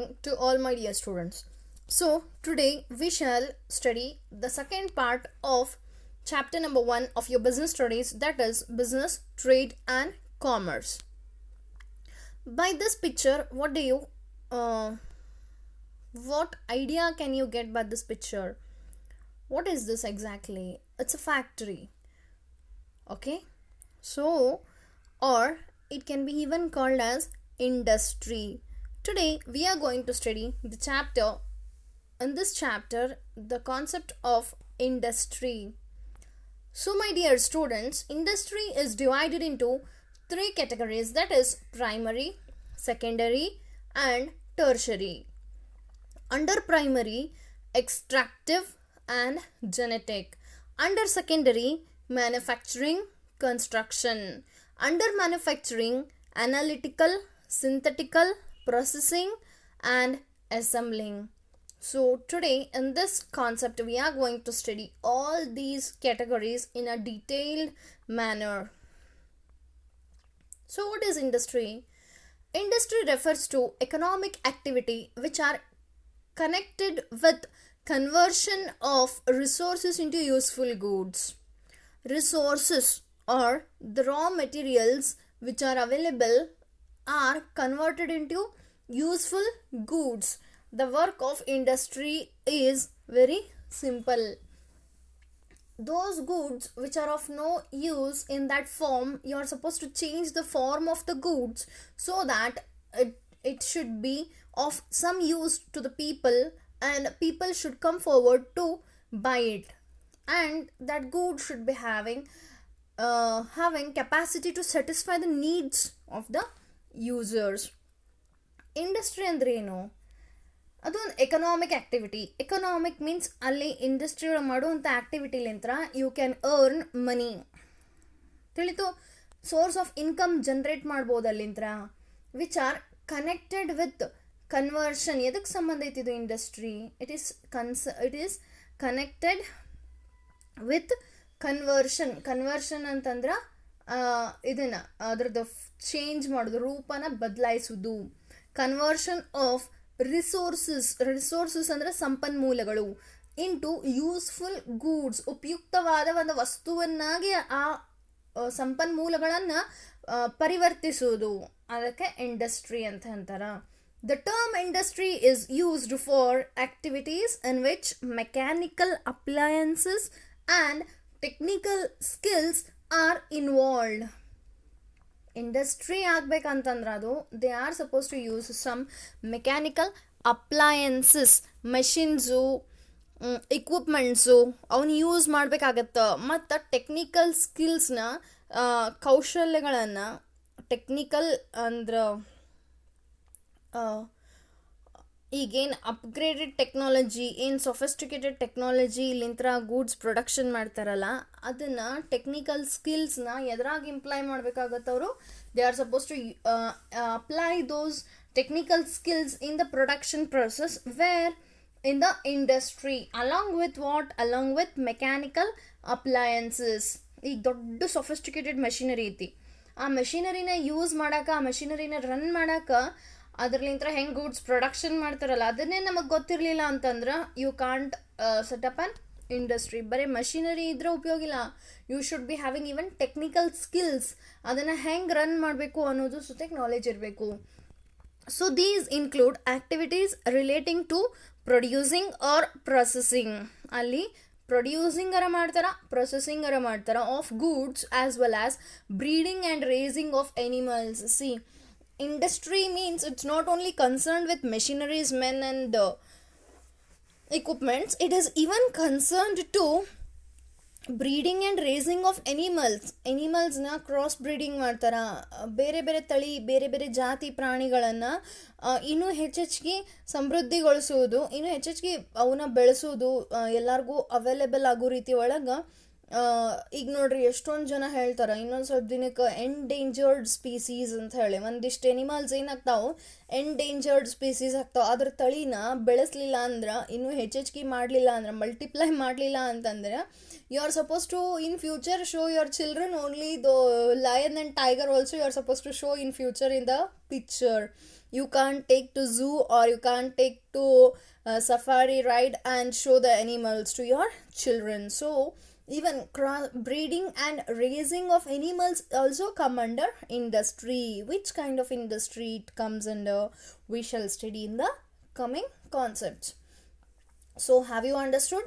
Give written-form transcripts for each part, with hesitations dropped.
To all my dear students. So, today we shall study the second part of chapter number 1 of your business studies, that is business, trade, and commerce. By this picture, what idea can you get by this picture? What is this exactly? It's a factory. Okay, so, or it can be even called as industry. Today we are going to study the chapter. In this chapter, the concept of industry. So, my dear students, industry is divided into three categories, that is primary, secondary, and tertiary. Under primary, extractive and genetic. Under secondary, manufacturing, construction. Under manufacturing, analytical, synthetical, processing, and assembling. So today in this concept we are going to study all these categories in a detailed manner. So what is industry? Industry refers to economic activity which are connected with conversion of resources into useful goods. Resources or the raw materials which are available are converted into useful goods. The work of industry is very simple. Those goods which are of no use in that form, you are supposed to change the form of the goods so that it should be of some use to the people and people should come forward to buy it, and that good should be having capacity to satisfy the needs of the users. Industry ಅಂದ್ರೆ ಏನು? ಅದೊಂದು economic activity. Economic means ಅಲ್ಲಿ industry ಒಳಗೆ ಮಾಡುವಂಥ ಆಕ್ಟಿವಿಟಿಲಿಂತ್ರ you can earn money. ತಿಳಿತು? Source of income generate ಮಾಡ್ಬೋದು ಅಲ್ಲಿಂತ್ರ, which are connected with conversion. ಎದಕ್ಕೆ ಸಂಬಂಧ ಐತಿದು industry? It is connected with conversion ಅಂತಂದ್ರೆ ಇದನ್ನು ಅದ್ರದ್ದು ಚೇಂಜ್ ಮಾಡೋದು, ರೂಪನ ಬದಲಾಯಿಸೋದು. ಕನ್ವರ್ಷನ್ ಆಫ್ ರಿಸೋರ್ಸಸ್ ಅಂದರೆ ಸಂಪನ್ಮೂಲಗಳು ಇಂಟು ಯೂಸ್ಫುಲ್ ಗೂಡ್ಸ್, ಉಪಯುಕ್ತವಾದ ಒಂದು ವಸ್ತುವನ್ನಾಗಿ ಆ ಸಂಪನ್ಮೂಲಗಳನ್ನು ಪರಿವರ್ತಿಸೋದು, ಅದಕ್ಕೆ ಇಂಡಸ್ಟ್ರಿ ಅಂತ ಅಂತಾರ. The term industry is used for activities in which mechanical appliances and technical skills are involved. Industry ಆಗ್ಬೇಕಂತಂದ್ರೆ ಅದು they are suppose to use some mechanical appliances, machines, equipments ಅವನ್ನ ಯೂಸ್ ಮಾಡಬೇಕಾಗತ್ತೆ. ಮತ್ತು ಟೆಕ್ನಿಕಲ್ ಸ್ಕಿಲ್ಸ್ನ, ಕೌಶಲ್ಯಗಳನ್ನು, ಟೆಕ್ನಿಕಲ್ ಅಂದ್ರೆ ಈಗೇನು ಅಪ್ಗ್ರೇಡೆಡ್ ಟೆಕ್ನಾಲಜಿ, ಏನು ಸೊಫಿಸ್ಟಿಕೇಟೆಡ್ ಟೆಕ್ನಾಲಜಿ ಇಲ್ಲಿಂತ್ರ ಗೂಡ್ಸ್ ಪ್ರೊಡಕ್ಷನ್ ಮಾಡ್ತಾರಲ್ಲ, ಅದನ್ನು ಟೆಕ್ನಿಕಲ್ ಸ್ಕಿಲ್ಸ್ನ ಎದ್ರಾಗ ಇಂಪ್ಲೈ ಮಾಡಬೇಕಾಗತ್ತೆ ಅವರು. They are suppose to apply those technical skills in the production process where in the industry along with mechanical appliances. ಈಗ ದೊಡ್ಡ ಸೊಫಿಸ್ಟಿಕೇಟೆಡ್ ಮೆಷಿನರಿ ಐತಿ, ಆ ಮೆಷಿನರಿನ ಯೂಸ್ ಮಾಡೋಕೆ, ಆ ಮೆಷಿನರಿನ ರನ್ ಮಾಡೋಕೆ, ಅದ್ರಲ್ಲಿಂತ್ರ ಹೆಂಗೆ ಗೂಡ್ಸ್ ಪ್ರೊಡಕ್ಷನ್ ಮಾಡ್ತಾರಲ್ಲ ಅದನ್ನೇ ನಮಗೆ ಗೊತ್ತಿರಲಿಲ್ಲ ಅಂತಂದ್ರೆ you can't set up an industry. ಬರೀ ಮಷಿನರಿ ಇದ್ರೆ ಉಪಯೋಗ ಇಲ್ಲ, you should be having even technical skills, ಅದನ್ನು ಹೆಂಗೆ ರನ್ ಮಾಡಬೇಕು ಅನ್ನೋದು ಸುತ್ತ ನಾಲೆಜ್ ಇರಬೇಕು. So these include activities relating to producing or processing. ಅಲ್ಲಿ ಪ್ರೊಡ್ಯೂಸಿಂಗ್ ಅರ ಮಾಡ್ತಾರ, ಪ್ರೊಸೆಸಿಂಗ್ ಅರ ಮಾಡ್ತಾರ of goods as well as breeding and raising of animals. See, industry means it's not only concerned with machineries, men and equipments, it is even concerned to breeding and raising of animalsನ cross breeding ಮಾಡ್ತಾರ. ಬೇರೆ ಬೇರೆ ತಳಿ, ಬೇರೆ ಬೇರೆ ಜಾತಿ ಪ್ರಾಣಿಗಳನ್ನು ಇನ್ನೂ ಹೆಚ್ಚೆಚ್ಗೆ ಸಮೃದ್ಧಿಗೊಳಿಸೋದು, ಇನ್ನೂ ಹೆಚ್ಚೆಚ್ಗೆ ಅವನ್ನ ಬೆಳೆಸೋದು, ಎಲ್ಲರಿಗೂ ಅವೈಲೇಬಲ್ ಆಗೋ ರೀತಿ ಒಳಗೆ. ಈಗ ನೋಡ್ರಿ, ಎಷ್ಟೊಂದು ಜನ ಹೇಳ್ತಾರೆ ಇನ್ನೊಂದು ಸ್ವಲ್ಪ ದಿನಕ್ಕೆ ಎಂಡೇಂಜರ್ಡ್ ಸ್ಪೀಸೀಸ್ ಅಂತ ಹೇಳಿ. ಒಂದಿಷ್ಟು ಎನಿಮಲ್ಸ್ ಏನಾಗ್ತಾವೆ, ಎಂಡೇಂಜರ್ಡ್ ಸ್ಪೀಸೀಸ್ ಆಗ್ತಾವೆ. ಅದ್ರ ತಳಿನ ಬೆಳೆಸಲಿಲ್ಲ ಅಂದ್ರೆ, ಇನ್ನೂ ಹೆಚ್ಚೆಚ್ಗೆ ಮಾಡಲಿಲ್ಲ ಅಂದ್ರೆ, ಮಲ್ಟಿಪ್ಲೈ ಮಾಡಲಿಲ್ಲ ಅಂತಂದ್ರೆ, you are supposed to in future show your children only the lion and tiger also you are supposed to show in future in the picture. you can't take to zoo, or you can't take to safari ride and show the animals to your children. So even breeding and raising of animals also come under industry. Which kind of industry it comes under, we shall study in the coming concepts. So have you understood?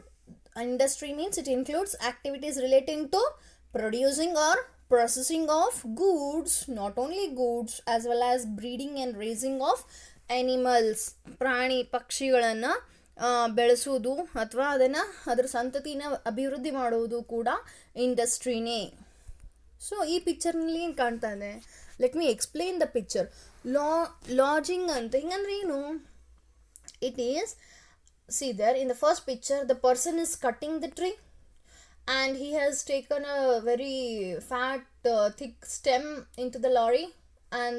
Industry means it includes activities relating to producing or processing of goods, not only goods, as well as breeding and raising of animals, ಪ್ರಾಣಿ ಪಕ್ಷಿಗಳನ್ನು ಬೆಳೆಸುವುದು ಅಥವಾ ಅದರ ಸಂತತಿನ ಅಭಿವೃದ್ಧಿ ಮಾಡುವುದು ಕೂಡ ಇಂಡಸ್ಟ್ರಿನೇ. So ಈ ಪಿಕ್ಚರ್ನಲ್ಲಿ ಏನು ಕಾಣ್ತಾ ಇದೆ, let me explain the picture. Lodging ಅಂತ ಹಿಂಗಂದ್ರೆ ಏನು? It is, see there in the first picture, the person is cutting the tree and he has taken a very fat thick stem into the lorry, and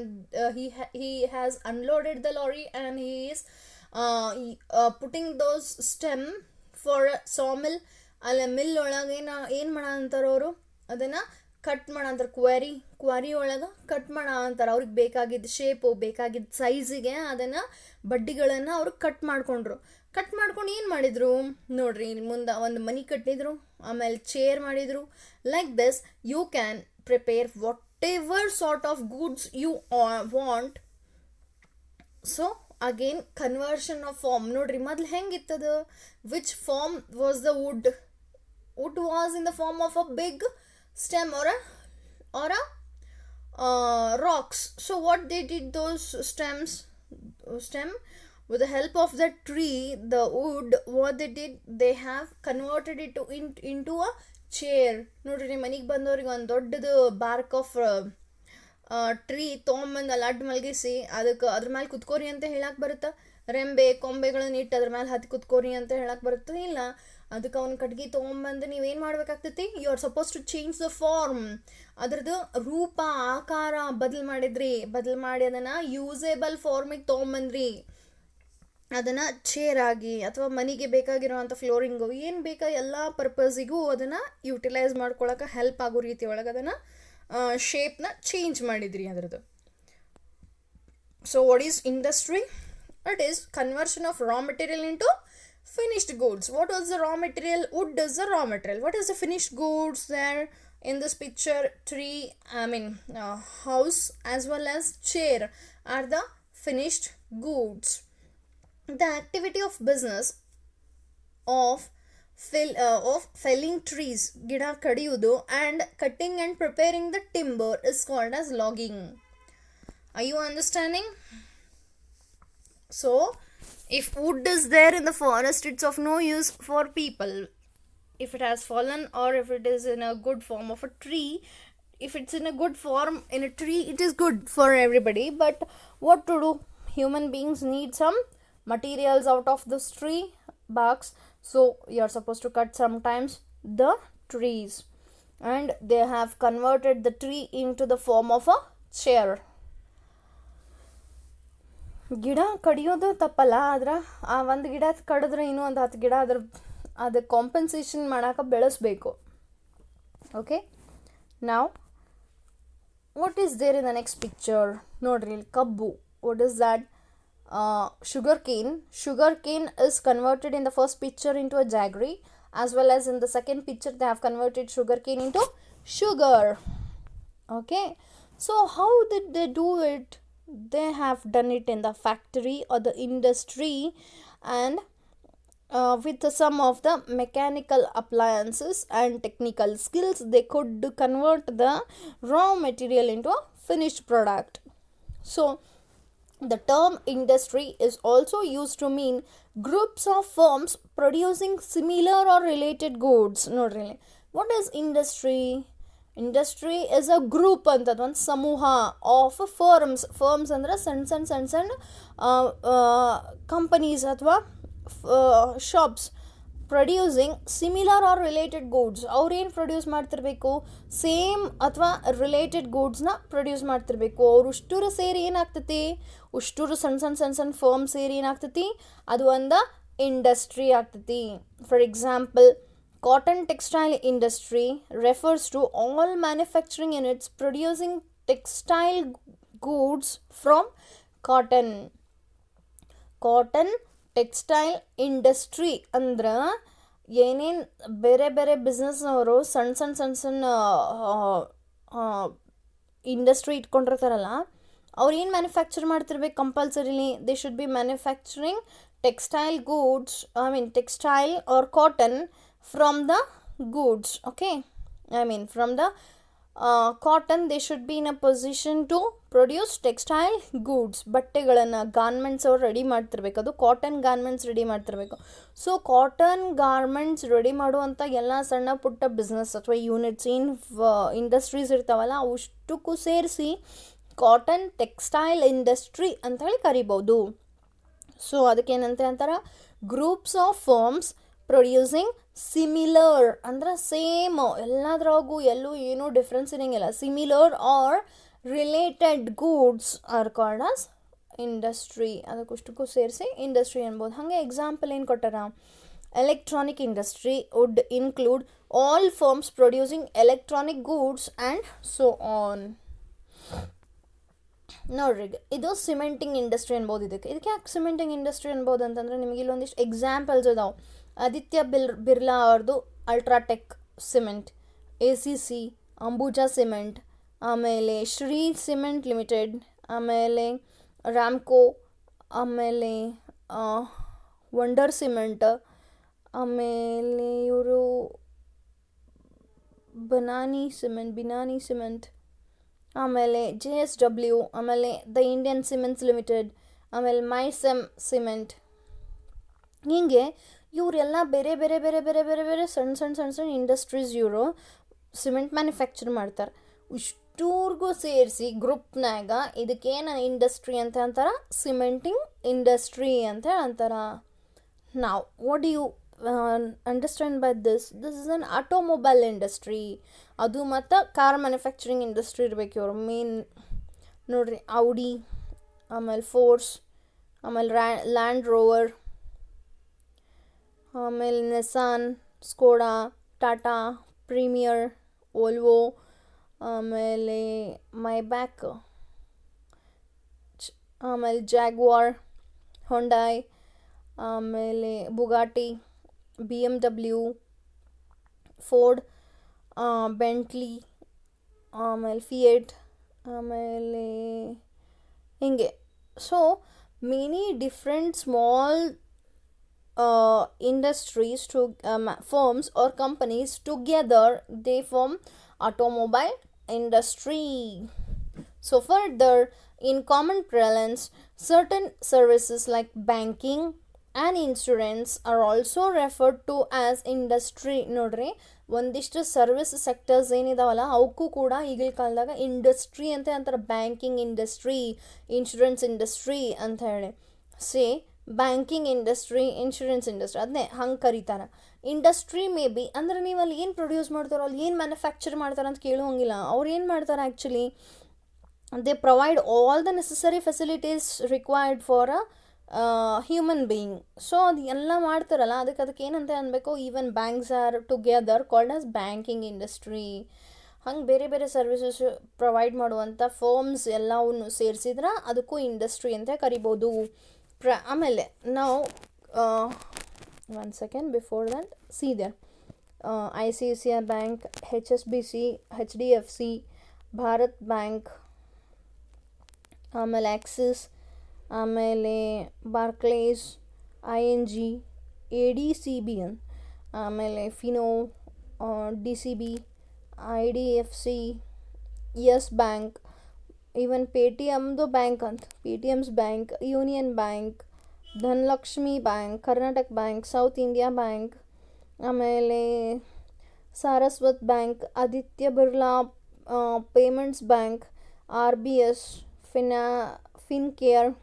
he has unloaded the lorry, and he is putting those stem for a sawmill. ಅಲ್ಲ mill ಒಳಗೆ ಏನು ಮಾಡ ಅಂತಾರೆ ಅವರು, ಅದನ್ನು cut ಮಾಡ ಅಂತಾರೆ. Quarry ಒಳಗೆ ಕಟ್ ಮಾಡ ಅಂತಾರೆ. ಅವ್ರಿಗೆ ಬೇಕಾಗಿದ್ದ ಶೇಪು, ಬೇಕಾಗಿದ್ದ ಸೈಜಿಗೆ ಅದನ್ನು ಬಡ್ಡಿಗಳನ್ನು ಅವರು ಕಟ್ ಮಾಡ್ಕೊಂಡ್ರು. ಕಟ್ ಮಾಡ್ಕೊಂಡು ಏನು ಮಾಡಿದರು ನೋಡ್ರಿ, ಮುಂದೆ ಒಂದು ಮನೆ ಕಟ್ಟಿದ್ರು, ಆಮೇಲೆ ಚೇರ್ ಮಾಡಿದರು. Like this you can prepare whatever sort of goods you want. So again conversion of form. ನೋಡ್ರಿ ಮೊದಲು ಹೆಂಗಿತ್ತದು, which form was the wood was in the form of a big stem or a rocks. So what they did, those stem with the help of the tree, the wood, what they did, they have converted it into a chair. ನೋಡ್ರಿ ನಿಮ್ಮ ಮನೆಗೆ ಬಂದವ್ರಿಗೆ ಒಂದು ದೊಡ್ಡದು bark of tree ತೊಗೊಂಬಂದು ಅಲ್ಲಿ ಅಡ್ಡ ಮಲಗಿಸಿ ಅದಕ್ಕೆ ಅದ್ರ ಮೇಲೆ ಕುತ್ಕೋರಿ ಅಂತ ಹೇಳಕ್ಕೆ ಬರುತ್ತಾ? ರೆಂಬೆ ಕೊಂಬೆಗಳನ್ನ ಇಟ್ಟು ಅದ್ರ ಮೇಲೆ ಹತ್ತಿ ಕುತ್ಕೋರಿ ಅಂತ ಹೇಳಕ್ಕೆ ಬರುತ್ತೆ? ಇಲ್ಲ. ಅದಕ್ಕೆ ಅವ್ನ ಕಟ್ಗೆ ತೊಗೊಂಬಂದು ನೀವೇನು ಮಾಡ್ಬೇಕಾಗ್ತೈತಿ, you are suppose to change the form. ಅದ್ರದ್ದು ರೂಪ ಆಕಾರ ಬದಲು ಮಾಡಿ ಅದನ್ನು ಯೂಸೇಬಲ್ ಫಾರ್ಮಿಗೆ ತೊಗೊಂಬಂದ್ರಿ. ಅದನ್ನು ಚೇರ್ ಆಗಿ ಅಥವಾ ಮನೆಗೆ ಬೇಕಾಗಿರೋವಂಥ ಫ್ಲೋರಿಂಗು ಏನು ಬೇಕಾ ಎಲ್ಲ ಪರ್ಪಸಿಗೂ ಅದನ್ನು ಯುಟಿಲೈಸ್ ಮಾಡ್ಕೊಳಕ್ಕೆ ಹೆಲ್ಪ್ ಆಗೋ ರೀತಿ ಒಳಗೆ ಅದನ್ನು ಶೇಪ್ನ ಚೇಂಜ್ ಮಾಡಿದ್ರಿ ಅದರದ್ದು. So what is industry? It is conversion of raw material into finished goods. What was the raw material? Wood is the raw material. What is the finished goods there in this picture? Tree, house as well as chair are the finished goods. The activity of business of felling trees, gida kadiyudu, and cutting and preparing the timber is called as logging. Are you understanding? So if wood is there in the forest, it's of no use for people. If it has fallen, or if it is in a good form of a tree, if it's in a good form in a tree, it is good for everybody. But what to do? Human beings need some materials out of this tree barks. So you're supposed to cut sometimes the trees, and they have converted the tree into the form of a chair. ಗಿಡ ಕಡಿಯೋದು ತಪ್ಪಲ್ಲ, ಆದ್ರೆ ಆ ಒಂದು ಗಿಡ ಕಡಿದ್ರೆ ಇನ್ನೂ ಒಂದು 10 ಗಿಡ ಅದು ಕಾಂಪನ್ಸೇಷನ್ ಮಾಡೋಕೆ ಬೆಳೆಸಬೇಕು. ಓಕೆ, ನಾವು what is there in the next picture? ನೋಡ್ರಿ ಇಲ್ಲಿ ಕಬ್ಬು. What is that? sugar cane is converted in the first picture into a jaggery, as well as in the second picture they have converted sugar cane into sugar. Okay, so how did they do it? They have done it in the factory or the industry, and with some of the mechanical appliances and technical skills, they could convert the raw material into a finished product. So the term industry is also used to mean groups of firms producing similar or related goods. Nodri, what is industry? Industry is a group antad, ಒಂದು ಸಮೂಹ of firms ಅಂದರೆ ಸಣ್ಣ companies ಅಥವಾ shops producing similar or related goods. ಅವ್ರೇನು produce ಮಾಡ್ತಿರ್ಬೇಕು? Same ಅಥವಾ related ಗೂಡ್ಸ್ನ produce ಮಾಡ್ತಿರ್ಬೇಕು. ಅವ್ರು ಉಷ್ಟೂರು ಸೇರಿ ಏನಾಗ್ತೈತಿ, ಉಷ್ಟೂರು ಸಣ್ಣ ಫರ್ಮ್ ಸೇರಿ ಏನಾಗ್ತೈತಿ, ಅದು ಒಂದು ಇಂಡಸ್ಟ್ರಿ ಆಗ್ತೈತಿ. For example, cotton textile industry refers to all manufacturing units producing textile goods from cotton textile industry ಅಂದ್ರೆ ಏನೇನು ಬೇರೆ ಬೇರೆ ಬಿಸ್ನೆಸ್ನವರು ಸಣ್ಣ ಇಂಡಸ್ಟ್ರಿ ಇಟ್ಕೊಂಡಿರ್ತಾರಲ್ಲ ಅವ್ರು ಏನು ಮ್ಯಾನುಫ್ಯಾಕ್ಚರ್ ಮಾಡ್ತಿರ್ಬೇಕು compulsorily they should be manufacturing textile goods textile or cotton from the goods okay from the cotton they should be in a position to produce textile goods ಬಟ್ಟೆಗಳನ್ನು garments ಅವ್ರು ರೆಡಿ ಮಾಡ್ತಿರ್ಬೇಕು ಅದು cotton garments ready ಮಾಡ್ತಿರ್ಬೇಕು so cotton garments ready ಮಾಡುವಂಥ ಎಲ್ಲ ಸಣ್ಣ ಪುಟ್ಟ business ಅಥವಾ ಯೂನಿಟ್ಸ್ ಏನು ಇಂಡಸ್ಟ್ರೀಸ್ ಇರ್ತಾವಲ್ಲ ಅವಷ್ಟಕ್ಕೂ ಸೇರಿಸಿ ಕಾಟನ್ ಟೆಕ್ಸ್ಟೈಲ್ ಇಂಡಸ್ಟ್ರಿ ಅಂತ ಹೇಳಿ ಕರಿಬೋದು ಸೊ ಅದಕ್ಕೇನಂತೆ ಅಂತಾರೆ groups of firms producing similar ಅಂದ್ರೆ ಸೇಮ್ ಎಲ್ಲದ್ರಾಗೂ ಎಲ್ಲೂ ಏನೂ ಡಿಫ್ರೆನ್ಸ್ ಇರೋಂಗಿಲ್ಲ similar or related goods are called as industry ಅದಕ್ಕಷ್ಟಕ್ಕೂ ಸೇರಿಸಿ ಇಂಡಸ್ಟ್ರಿ ಅನ್ಬೋದು ಹಾಗೆ ಎಕ್ಸಾಂಪಲ್ ಏನು ಕೊಟ್ಟಾರ electronic industry would include all firms producing electronic goods and so on ನೋಡ್ರಿ ಇದು ಸಿಮೆಂಟಿಂಗ್ ಇಂಡಸ್ಟ್ರಿ ಅನ್ಬೋದು ಇದಕ್ಕೆ ಯಾಕೆ ಸಿಮೆಂಟಿಂಗ್ ಇಂಡಸ್ಟ್ರಿ ಅನ್ಬೋದು ಅಂತಂದರೆ ನಿಮಗೆ ಇಲ್ಲೊಂದಿಷ್ಟು ಎಕ್ಸಾಂಪಲ್ಸ್ ಅದಾವೆ ಆದಿತ್ಯ ಬಿರ್ಲಾ ಅವ್ರದ್ದು UltraTech cement ACC Ambuja cement ಆಮೇಲೆ ಶ್ರೀ ಸಿಮೆಂಟ್ ಲಿಮಿಟೆಡ್ ಆಮೇಲೆ ರಾಮ್ಕೋ ಆಮೇಲೆ ವಂಡರ್ ಸಿಮೆಂಟ್ ಆಮೇಲೆ ಇವರು ಬಿನಾನಿ ಸಿಮೆಂಟ್ ಆಮೇಲೆ JSW ಆಮೇಲೆ ದ ಇಂಡಿಯನ್ ಸಿಮೆಂಟ್ಸ್ ಲಿಮಿಟೆಡ್ ಆಮೇಲೆ ಮೈಸೆಮ್ ಸಿಮೆಂಟ್ ಹೀಗೆ ಇವರೆಲ್ಲ ಬೇರೆ ಬೇರೆ ಬೇರೆ ಬೇರೆ ಬೇರೆ ಬೇರೆ ಸಣ್ಣ ಇಂಡಸ್ಟ್ರೀಸ್ ಇವರು ಸಿಮೆಂಟ್ ಮ್ಯಾನುಫ್ಯಾಕ್ಚರ್ ಮಾಡ್ತಾರೆ ಇಷ್ಟೂರ್ಗೂ ಸೇರಿಸಿ ಗ್ರೂಪ್ನಾಗ ಇದಕ್ಕೇನು ಇಂಡಸ್ಟ್ರಿ ಅಂತ ಅಂತಾರೆ ಸಿಮೆಂಟಿಂಗ್ ಇಂಡಸ್ಟ್ರಿ ಅಂತ ಅಂತಾರೆ ನಾವು what you understand by this is an automobile industry ಅದು ಮತ್ತು ಕಾರ್ ಮ್ಯಾನುಫ್ಯಾಕ್ಚರಿಂಗ್ ಇಂಡಸ್ಟ್ರಿ ಇರಬೇಕು ಇವರು ಮೇನ್ ನೋಡ್ರಿ ಔಡಿ ಆಮೇಲೆ ಫೋರ್ಸ್ ಆಮೇಲೆ ಲ್ಯಾಂಡ್ ರೋವರ್ ಆಮೇಲೆ ನೆಸಾನ್ ಸ್ಕೋಡಾ ಟಾಟಾ ಪ್ರೀಮಿಯರ್ ವೋಲ್ವೋ ಆಮೇಲೆ ಮೈಬ್ಯಾಕ್ ಆಮೇಲೆ ಜಾಗ್ವಾರ್ ಹೊಂಡಾಯ್ ಆಮೇಲೆ ಬುಗಾಟಿ BMW ಫೋರ್ಡ್ ಬೆಂಟ್ಲಿ ಆಮೇಲೆ ಫಿಯೇಟ್ ಆಮೇಲೆ ಹಿಂಗೆ so many different small industries to firms or companies together they form automobile industry. So further in common parlance certain services like banking and insurance are also referred to as industry ನೋಡ್ರಿ ಒಂದಿಷ್ಟು service sectors ಏನಿದಾವಲ್ಲ ಅವಕ್ಕೂ ಕೂಡ ಈಗಿನ ಕಾಲದಾಗ industry ಅಂತ ಅಂತಾರೆ banking industry insurance industry ಅಂತ ಹೇಳಿ ಬ್ಯಾಂಕಿಂಗ್ ಇಂಡಸ್ಟ್ರಿ ಇನ್ಶೂರೆನ್ಸ್ ಇಂಡಸ್ಟ್ರಿ ಅದನ್ನೇ ಹಂಗೆ ಕರೀತಾರೆ ಇಂಡಸ್ಟ್ರಿ ಮೇ ಬಿ ಅಂದ್ರೆ ನೀವು ಅಲ್ಲಿ ಏನು ಪ್ರೊಡ್ಯೂಸ್ ಮಾಡ್ತಾರೋ ಅಲ್ಲಿ ಏನು ಮ್ಯಾನುಫ್ಯಾಕ್ಚರ್ ಮಾಡ್ತಾರೆ ಅಂತ ಕೇಳುವಂಗಿಲ್ಲ ಅವ್ರು ಏನು ಮಾಡ್ತಾರೆ actually they provide all the necessary facilities required for a human being so ಅದು ಎಲ್ಲ ಮಾಡ್ತಾರಲ್ಲ ಅದಕ್ಕೆ ಏನಂತ ಅನ್ಬೇಕು even banks R together called as banking industry ಹಂಗೆ ಬೇರೆ ಬೇರೆ ಸರ್ವಿಸಸ್ ಪ್ರೊವೈಡ್ ಮಾಡುವಂಥ ಫರ್ಮ್ಸ್ ಎಲ್ಲವನ್ನು ಸೇರಿಸಿದ್ರೆ ಅದಕ್ಕೂ ಇಂಡಸ್ಟ್ರಿ ಅಂತ ಕರಿಬೋದು ಆಮೇಲೆ ನಾವು one second before that see there ICICI bank HSBC HDFC Bharat Bank ಆಮೇಲೆ ಆಕ್ಸಿಸ್ ಆಮೇಲೆ ಬಾರ್ಕ್ಲೇಸ್ ING ADCB ಆಮೇಲೆ Fino DCB IDFC Yes Bank even ಪೇಟಿಎಮ್ದು ಬ್ಯಾಂಕ್ ಅಂತ Paytm's bank Union Bank Dhanlaxmi Bank Karnataka Bank South India Bank ಆಮೇಲೆ Saraswat Bank Aditya Birla Payments Bank RBS Fincare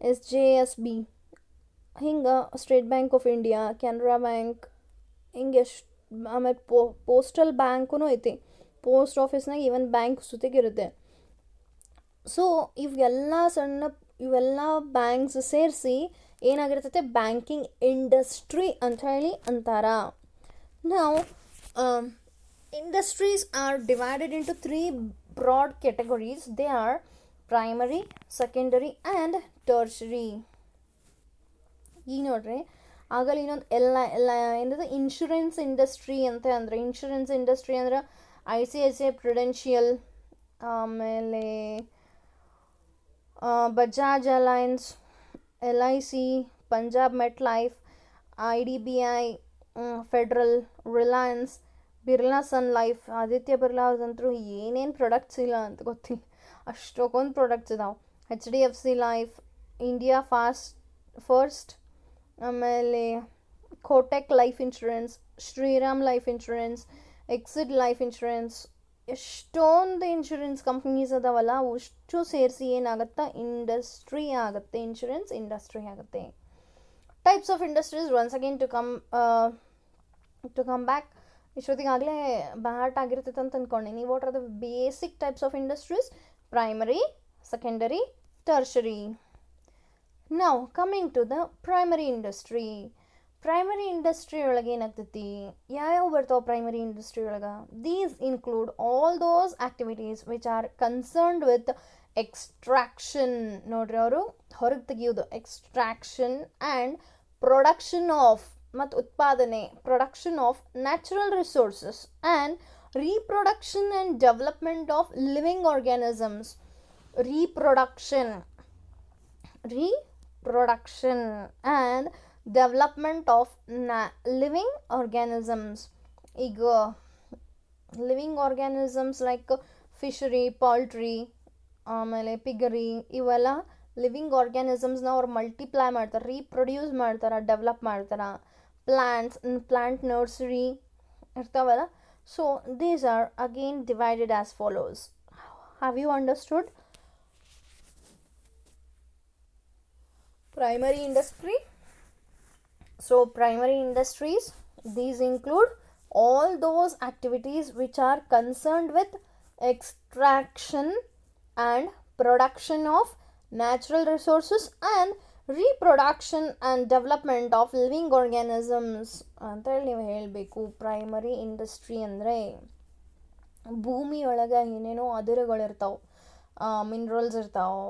SJSB ಹಿಂಗೆ State Bank of India Canara Bank ಹಿಂಗೆ ಆಮೇಲೆ postal ಬ್ಯಾಂಕೂ ಐತಿ post ಆಫೀಸ್ನಾಗ ಈವನ್ ಬ್ಯಾಂಕ್ ಸುತ್ತಿಗಿರುತ್ತೆ ಸೊ ಇವೆಲ್ಲ ಬ್ಯಾಂಕ್ಸ್ ಸೇರಿಸಿ ಏನಾಗಿರ್ತೈತೆ ಬ್ಯಾಂಕಿಂಗ್ ಇಂಡಸ್ಟ್ರಿ ಅಂತ ಹೇಳಿ ಅಂತಾರ ನಾವು industries are divided into three broad categories. They are primary, secondary and tertiary. ಈಗ ನೋಡ್ರಿ, ಆಗಲ್ಲ ಇನ್ನೊಂದು ಎಲ್ಲ ಏನದು ಇನ್ಶೂರೆನ್ಸ್ ಇಂಡಸ್ಟ್ರಿ ಅಂತ ಅಂದರೆ, ಇನ್ಶೂರೆನ್ಸ್ ಇಂಡಸ್ಟ್ರಿ ಅಂದ್ರೆ ICICI ಪ್ರುಡೆನ್ಷಿಯಲ್, ಆಮೇಲೆ Bajaj Allianz, LIC, Punjab MetLife, IDBI, Federal, Reliance, Birla Sun Life. Aditya Birla ಅವ್ರದಂತರೂ ಏನೇನು ಪ್ರಾಡಕ್ಟ್ಸ್ ಇಲ್ಲ ಅಂತ ಗೊತ್ತಿಲ್ಲ, ಅಷ್ಟೊಂದು ಪ್ರಾಡಕ್ಟ್ಸ್ ಇದಾವೆ. HDFC ಲೈಫ್, ಇಂಡಿಯಾ ಫಸ್ಟ್, ಆಮೇಲೆ Kotak life insurance, Shriram life insurance, Exide life insurance. ಎಷ್ಟೊಂದು ಇನ್ಶೂರೆನ್ಸ್ ಕಂಪ್ನೀಸ್ ಅದಾವಲ್ಲ, ಅಷ್ಟು ಸೇರಿಸಿ ಏನಾಗುತ್ತೆ, ಇಂಡಸ್ಟ್ರಿ ಆಗುತ್ತೆ, ಇನ್ಶೂರೆನ್ಸ್ ಇಂಡಸ್ಟ್ರಿ ಆಗುತ್ತೆ. Types of industries once again to come back. ಇಷ್ಟೊತ್ತಿಗಾಗಲೇ ಬ್ಯಾಟ್ ಆಗಿರ್ತೈತೆ ಅಂತ ಅಂದ್ಕೊಂಡೀನಿ. What are the basic types of industries? Primary, secondary, tertiary. Now coming to the primary industry. Primary industry ಒಳಗೆ ಏನಾಗ್ತೈತಿ, ಯಾವ್ಯಾವ ಬರ್ತಾವೆ ಪ್ರೈಮರಿ ಇಂಡಸ್ಟ್ರಿ ಒಳಗೆ? These include all those activities which R concerned with extraction. ನೋಡ್ರಿ, ಅವರು ಹೊರಗೆ ತೆಗಿಯೋದು, ಎಕ್ಸ್ಟ್ರಾಕ್ಷನ್ ಆ್ಯಂಡ್ ಪ್ರೊಡಕ್ಷನ್ ಆಫ್, ಮತ್ತು ಉತ್ಪಾದನೆ, production of natural resources and reproduction and development of living organisms. reproduction and development of living organisms. ಈಗ living organisms like fishery, poultry, ಆಮೇಲೆ piggery, ಇವೆಲ್ಲ living ಆರ್ಗ್ಯಾನಿಸಮ್ಸ್ನ ಅವ್ರು ಮಲ್ಟಿಪ್ಲೈ ಮಾಡ್ತಾರೆ, ರೀಪ್ರೊಡ್ಯೂಸ್ ಮಾಡ್ತಾರೆ, ಡೆವಲಪ್ ಮಾಡ್ತಾರೆ. Plant nursery ಇರ್ತಾವಲ್ಲ. So these are again divided as follows. Have you understood? Primary industry. So primary industries, these include all those activities which are concerned with extraction and production of natural resources and reproduction and development of living organisms ಅಂತ ಹೇಳಿ ನೀವು ಹೇಳಬೇಕು. Primary industry ಅಂದರೆ ಭೂಮಿಯೊಳಗೆ ಏನೇನೋ ಅದಿರುಗಳಿರ್ತಾವೆ, minerals ಇರ್ತಾವೆ,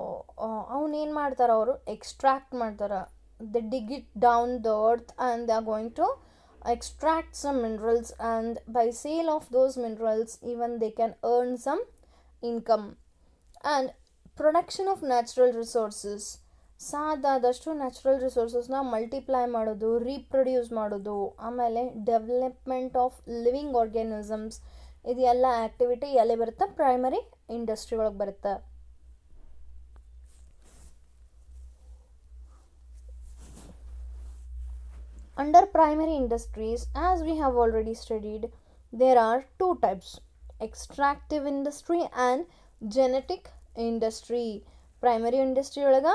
ಅವನ್ನೇನು ಮಾಡ್ತಾರೆ, ಅವರು ಎಕ್ಸ್ಟ್ರಾಕ್ಟ್ ಮಾಡ್ತಾರೆ. They dig it down the earth and they are going to extract some minerals, and by sale of those minerals even they can earn some income. And production of natural resources, ಸಾದಾದಷ್ಟು natural ರಿಸೋರ್ಸಸ್ನ multiply ಮಾಡೋದು, reproduce ಮಾಡೋದು, ಆಮೇಲೆ development of living organisms, ಇದೆಲ್ಲ activity ಎಲ್ಲಿ ಬರುತ್ತೆ? Primary industry ಒಳಗೆ ಬರುತ್ತೆ. Under primary industries, as we have already studied, there are two types: extractive industry and genetic industry. Primary industry ಒಳಗೆ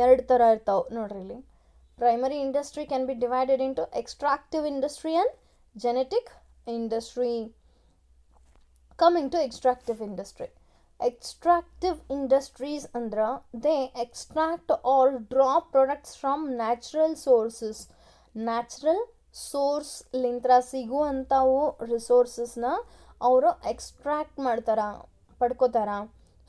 ಎರಡು ಥರ ಇರ್ತಾವೆ ನೋಡ್ರಿ. ಇಲ್ಲಿ primary industry can be divided into extractive industry and genetic industry. Coming to extractive industry. Extractive industries ಅಂದ್ರೆ they extract or draw products from natural sources. Natural ಸೋರ್ಸ್ಲಿಂತ್ರ ಸಿಗುವಂಥವು ರಿಸೋರ್ಸಸ್ನ ಅವರು ಎಕ್ಸ್ಟ್ರಾಕ್ಟ್ ಮಾಡ್ತಾರ, ಪಡ್ಕೋತಾರ.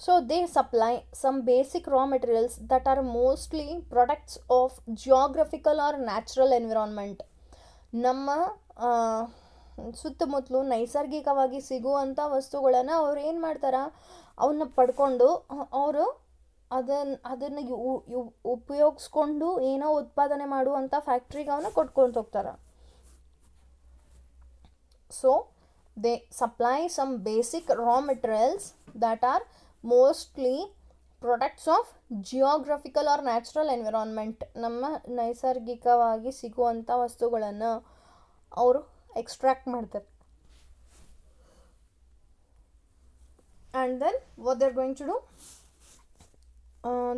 So they supply some basic raw materials that are mostly products of geographical or natural environment. ನಮ್ಮ ಸುತ್ತಮುತ್ತಲು ನೈಸರ್ಗಿಕವಾಗಿ ಸಿಗುವಂಥ ವಸ್ತುಗಳನ್ನು ಅವ್ರು ಏನು ಮಾಡ್ತಾರೆ, ಅವನ್ನ ಪಡ್ಕೊಂಡು ಅವರು ಅದನ್ನು ಉಪಯೋಗಿಸ್ಕೊಂಡು ಏನೋ ಉತ್ಪಾದನೆ ಮಾಡುವಂಥ ಫ್ಯಾಕ್ಟ್ರಿಗೆ ಅವನ್ನ ಕೊಟ್ಕೊಂಡು ಹೋಗ್ತಾರೆ. So they supply some basic raw materials that are mostly products of geographical or natural environment. ನಮ್ಮ ನೈಸರ್ಗಿಕವಾಗಿ ಸಿಗುವಂಥ ವಸ್ತುಗಳನ್ನು ಅವರು ಎಕ್ಸ್ಟ್ರಾಕ್ಟ್ ಮಾಡ್ತಾರೆ. And then what they are going to do,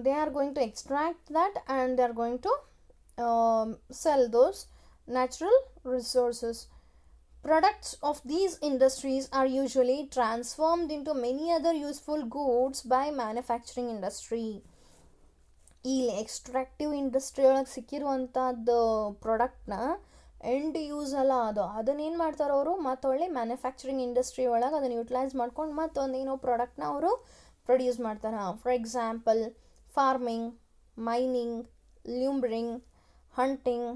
they are going to extract that and they are going to sell those natural resources. Products of these industries are usually transformed into many other useful goods by manufacturing industry. ಈ ಎಕ್ಸ್ಟ್ರಾಕ್ಟಿವ್ industry ಒಳಗೆ ಸಿಕ್ಕಿರುವಂಥದ್ದು ಪ್ರಾಡಕ್ಟ್ನ end use ಅಲ್ಲ, ಅದನ್ನೇನು ಮಾಡ್ತಾರೆ ಅವರು, ಮತ್ತು ಒಳ್ಳೆ manufacturing industry ಒಳಗೆ ಅದನ್ನು ಯುಟಿಲೈಸ್ ಮಾಡ್ಕೊಂಡು ಮತ್ತೊಂದೇನೋ ಪ್ರಾಡಕ್ಟ್ನ ಅವರು ಪ್ರೊಡ್ಯೂಸ್ ಮಾಡ್ತಾರೆ. For example farming, mining, lumbering, hunting,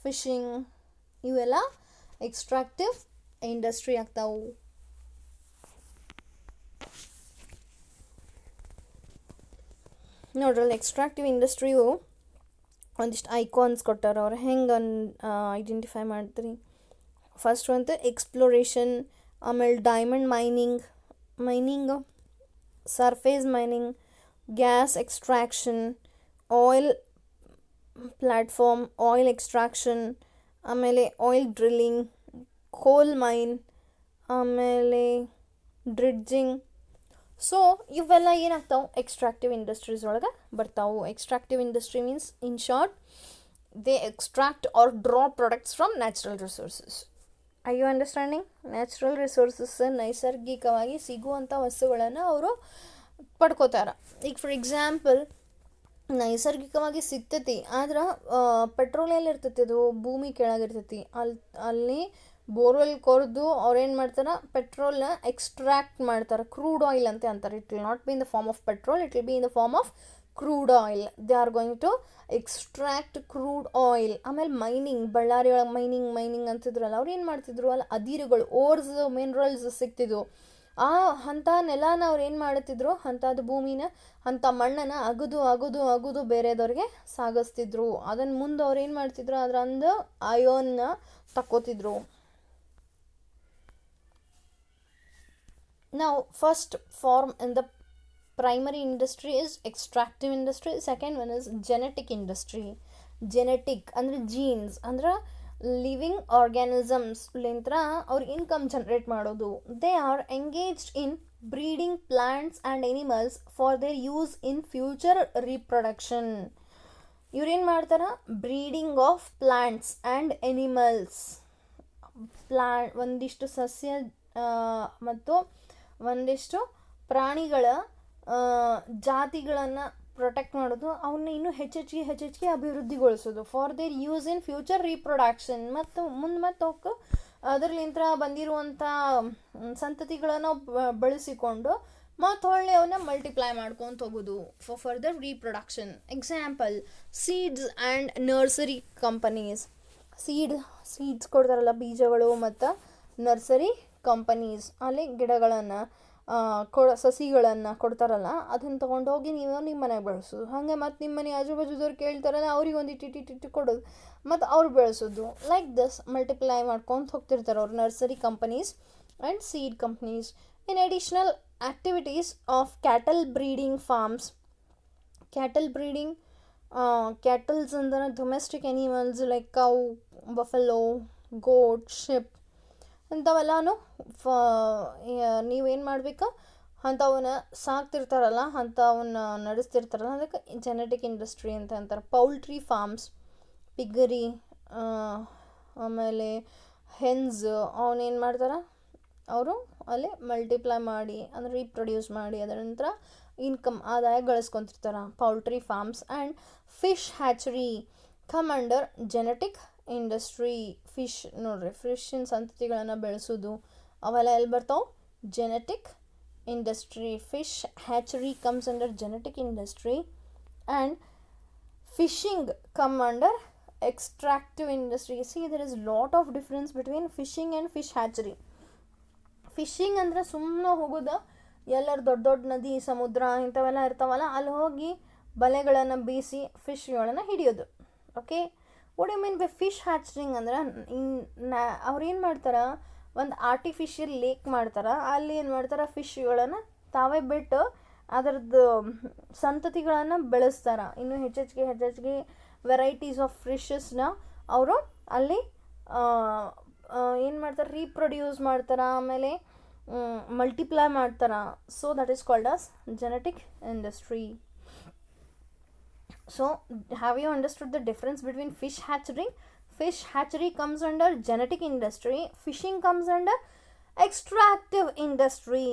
fishing ಇವೆಲ್ಲ ಎಕ್ಸ್ಟ್ರಾಕ್ಟಿವ್ ಇಂಡಸ್ಟ್ರಿ ಆಗ್ತಾವು. ನೋಡ್ರಲ್ಲ ಎಕ್ಸ್ಟ್ರಾಕ್ಟಿವ್ ಇಂಡಸ್ಟ್ರಿಯು ಒಂದಿಷ್ಟು ಐಕಾನ್ಸ್ ಕೊಟ್ಟಾರ. ಅವ್ರು ಹೆಂಗೆ ಐಡೆಂಟಿಫೈ ಮಾಡ್ತೀರಿ? ಫಸ್ಟ್ ಅಂತ ಎಕ್ಸ್ಪ್ಲೋರೇಷನ್, ಆಮೇಲೆ diamond mining, surface mining, gas extraction, oil platform, oil extraction, ಆಮೇಲೆ ಆಯಿಲ್ ಡ್ರಿಲ್ಲಿಂಗ್, ಕೋಲ್ ಮೈನ್, ಆಮೇಲೆ ಡ್ರಿಡ್ಜಿಂಗ್. ಸೊ ಇವೆಲ್ಲ ಏನಾಗ್ತಾವೆ? ಎಕ್ಸ್ಟ್ರಾಕ್ಟಿವ್ ಇಂಡಸ್ಟ್ರೀಸ್ ಒಳಗೆ ಬರ್ತಾವೆ. Extractive industry means in short they extract or draw products from natural resources. I you understanding? Natural resources ನೈಸರ್ಗಿಕವಾಗಿ ಸಿಗುವಂಥ ವಸ್ತುಗಳನ್ನು ಅವರು ಪಡ್ಕೋತಾರೆ. ಈಗ ಫಾರ್ ಎಕ್ಸಾಂಪಲ್ ನೈಸರ್ಗಿಕವಾಗಿ ಸಿಗ್ತೈತಿ, ಆದ್ರೆ ಪೆಟ್ರೋಲ್ ಎಲ್ಲಿರ್ತೈತಿ? ಅದು ಭೂಮಿ ಕೆಳಗಿರ್ತೈತಿ. ಅಲ್ಲಿ ಬೋರ್ವೆಲ್ ಕೊರೆದು ಅವ್ರೇನು ಮಾಡ್ತಾರೆ? ಪೆಟ್ರೋಲ್ನ ಎಕ್ಸ್ಟ್ರಾಕ್ಟ್ ಮಾಡ್ತಾರೆ. ಕ್ರೂಡ್ ಆಯಿಲ್ ಅಂತ ಅಂತಾರೆ. It will not be in the form of petrol, it will be in the form of crude oil. They are going to extract crude oil. ಆಮೇಲೆ ಮೈನಿಂಗ್, ಬಳ್ಳಾರಿ ಒಳಗೆ ಮೈನಿಂಗ್ ಅಂತಿದ್ರಲ್ಲ, ಅವ್ರು ಏನು ಮಾಡ್ತಿದ್ರು? ಅಲ್ಲಿ ಅದಿರುಗಳು, ಓರ್ಸ್, ಮಿನರಲ್ಸ್ ಸಿಗ್ತಿದ್ವು. ಅಂಥ ನೆಲನ ಅವ್ರು ಏನು ಮಾಡುತ್ತಿದ್ರು? ಅಂಥದ್ದು ಭೂಮಿನ, ಅಂಥ ಮಣ್ಣನ್ನು ಅಗದು ಬೇರೆದವ್ರಿಗೆ ಸಾಗಿಸ್ತಿದ್ರು. ಅದನ್ನು ಮುಂದೆ ಅವ್ರು ಏನು ಮಾಡ್ತಿದ್ರು? ಅದರಂದು ಅಯೋನ್ನ ತಕ್ಕೋತಿದ್ರು. Now, first form in the primary industry is extractive industry. Second one is genetic industry. Genetic ಅಂದರೆ ಜೀನ್ಸ್, ಅಂದ್ರೆ ಲಿವಿಂಗ್ ಆರ್ಗ್ಯಾನಿಸಮ್ಸ್ ಲಿಂತ್ರ ಅವ್ರ ಇನ್ಕಮ್ ಜನರೇಟ್ ಮಾಡೋದು. They are engaged in breeding plants and animals for their use in future reproduction. ಇವ್ರೇನು ಮಾಡ್ತಾರೆ? Breeding of plants and animals, ಒಂದಿಷ್ಟು ಸಸ್ಯ ಮತ್ತು ಒಂದಿಷ್ಟು ಪ್ರಾಣಿಗಳ ಜಾತಿಗಳನ್ನು ಪ್ರೊಟೆಕ್ಟ್ ಮಾಡೋದು, ಅವನ್ನ ಇನ್ನೂ ಹೆಚ್ಚೆಚ್ಚಿಗೆ ಅಭಿವೃದ್ಧಿಗೊಳಿಸೋದು for their use in future reproduction. ಮತ್ತು ಅವಕ್ಕೆ ಅದರಲ್ಲಿಂದ ಬಂದಿರುವಂಥ ಸಂತತಿಗಳನ್ನು ಬಳಸಿಕೊಂಡು ಮತ್ತು ಹೊಳ್ಳಿ ಅವನ್ನ ಮಲ್ಟಿಪ್ಲೈ ಮಾಡ್ಕೊತ ಹೋಗೋದು for further reproduction. Example seeds and nursery companies. Seeds ಕೊಡ್ತಾರಲ್ಲ, ಬೀಜಗಳು, ಮತ್ತು ನರ್ಸರಿ ಕಂಪನೀಸ್ ಅಲ್ಲಿ ಗಿಡಗಳನ್ನು ಸಸಿಗಳನ್ನು ಕೊಡ್ತಾರಲ್ಲ, ಅದನ್ನು ತೊಗೊಂಡೋಗಿ ನೀವು ನಿಮ್ಮ ಮನೆಗೆ ಬೆಳೆಸೋದು. ಹಾಗೆ ಮತ್ತು ನಿಮ್ಮ ಮನೆ ಆಜುಬಾಜುದವ್ರು ಕೇಳ್ತಾರಲ್ಲ, ಅವ್ರಿಗೆ ಒಂದು ಇಟ್ಟು ಕೊಡೋದು, ಮತ್ತು ಅವ್ರು ಬೆಳೆಸೋದು. ಲೈಕ್ ದಿಸ್ ಮಲ್ಟಿಪ್ಲೈ ಮಾಡ್ಕೊತ ಹೋಗ್ತಿರ್ತಾರೆ ಅವರು, nursery companies and seed companies. In additional activities of cattle breeding farms. Cattles ಅಂದರೆ domestic animals like cow, buffalo, goat, sheep ಅಂಥವೆಲ್ಲನೂ ನೀವೇನು ಮಾಡಬೇಕು? ಅಂಥವನ್ನ ಸಾಕ್ತಿರ್ತಾರಲ್ಲ, ಅಂಥವನ್ನ ನಡೆಸ್ತಿರ್ತಾರಲ್ಲ, ಅದಕ್ಕೆ ಜೆನೆಟಿಕ್ ಇಂಡಸ್ಟ್ರಿ ಅಂತ ಅಂತಾರೆ. ಪೌಲ್ಟ್ರಿ ಫಾರ್ಮ್ಸ್, ಪಿಗರಿ, ಆಮೇಲೆ ಹೆನ್ಸ್, ಅವನೇನು ಮಾಡ್ತಾರೆ? ಅವರು ಅಲ್ಲಿ ಮಲ್ಟಿಪ್ಲೈ ಮಾಡಿ, ಅಂದರೆ ರೀಪ್ರೊಡ್ಯೂಸ್ ಮಾಡಿ, ಅದರ ನಂತರ ಆದಾಯ ಗಳಿಸ್ಕೊತಿರ್ತಾರೆ. Poultry farms and fish hatchery come under genetic industry. Fish ನೋಡ್ರಿ, ಫಿಶಿನ ಸಂತತಿಗಳನ್ನು ಬೆಳೆಸೋದು ಅವೆಲ್ಲ ಎಲ್ಲಿ ಬರ್ತಾವೆ? Genetic industry. Fish hatchery comes under genetic industry, and fishing come under extractive industry. See, there is lot of difference between fishing and fish hatchery. Fishing ಅಂದರೆ ಸುಮ್ಮನೆ ಹೋಗೋದು, ಎಲ್ಲರೂ ದೊಡ್ಡ ನದಿ, ಸಮುದ್ರ ಇಂಥವೆಲ್ಲ ಇರ್ತಾವಲ್ಲ, ಅಲ್ಲಿ ಹೋಗಿ ಬಲೆಗಳನ್ನು ಬೀಸಿ ಫಿಶ್ಗಳನ್ನು ಹಿಡಿಯೋದು. Okay, what you mean by fish hatchering ಅಂದ್ರೆ ಅವ್ರೇನು ಮಾಡ್ತಾರೆ? ಒಂದು ಆರ್ಟಿಫಿಷಿಯಲ್ ಲೇಕ್ ಮಾಡ್ತಾರೆ. ಅಲ್ಲಿ ಏನು ಮಾಡ್ತಾರೆ? ಫಿಶ್ಗಳನ್ನು ತಾವೇ ಬಿಟ್ಟು ಅದರದ್ದು ಸಂತತಿಗಳನ್ನು ಬೆಳೆಸ್ತಾರೆ. ಇನ್ನೂ ಹೆಚ್ಚೆಚ್ಚಿಗೆ ವೆರೈಟೀಸ್ ಆಫ್ ಫಿಶಸ್ನ ಅವರು ಅಲ್ಲಿ ಏನು ಮಾಡ್ತಾರೆ? ರೀಪ್ರೊಡ್ಯೂಸ್ ಮಾಡ್ತಾರೆ, ಆಮೇಲೆ ಮಲ್ಟಿಪ್ಲೈ ಮಾಡ್ತಾರೆ. So that is called as genetic industry. So, have you understood the difference between fish hatchery? Fish hatchery comes under genetic industry. Fishing comes under extractive industry.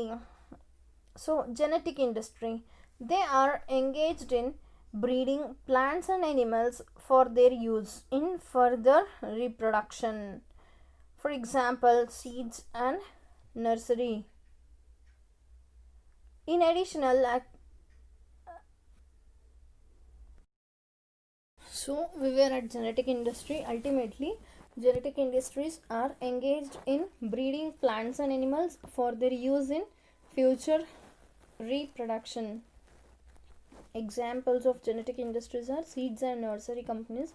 So, genetic industry, they are engaged in breeding plants and animals for their use in further reproduction. For example, seeds and nursery. In additional so we were at genetic industry. Ultimately, genetic industries are engaged in breeding plants and animals for their use in future reproduction. Examples of genetic industries are seeds and nursery companies.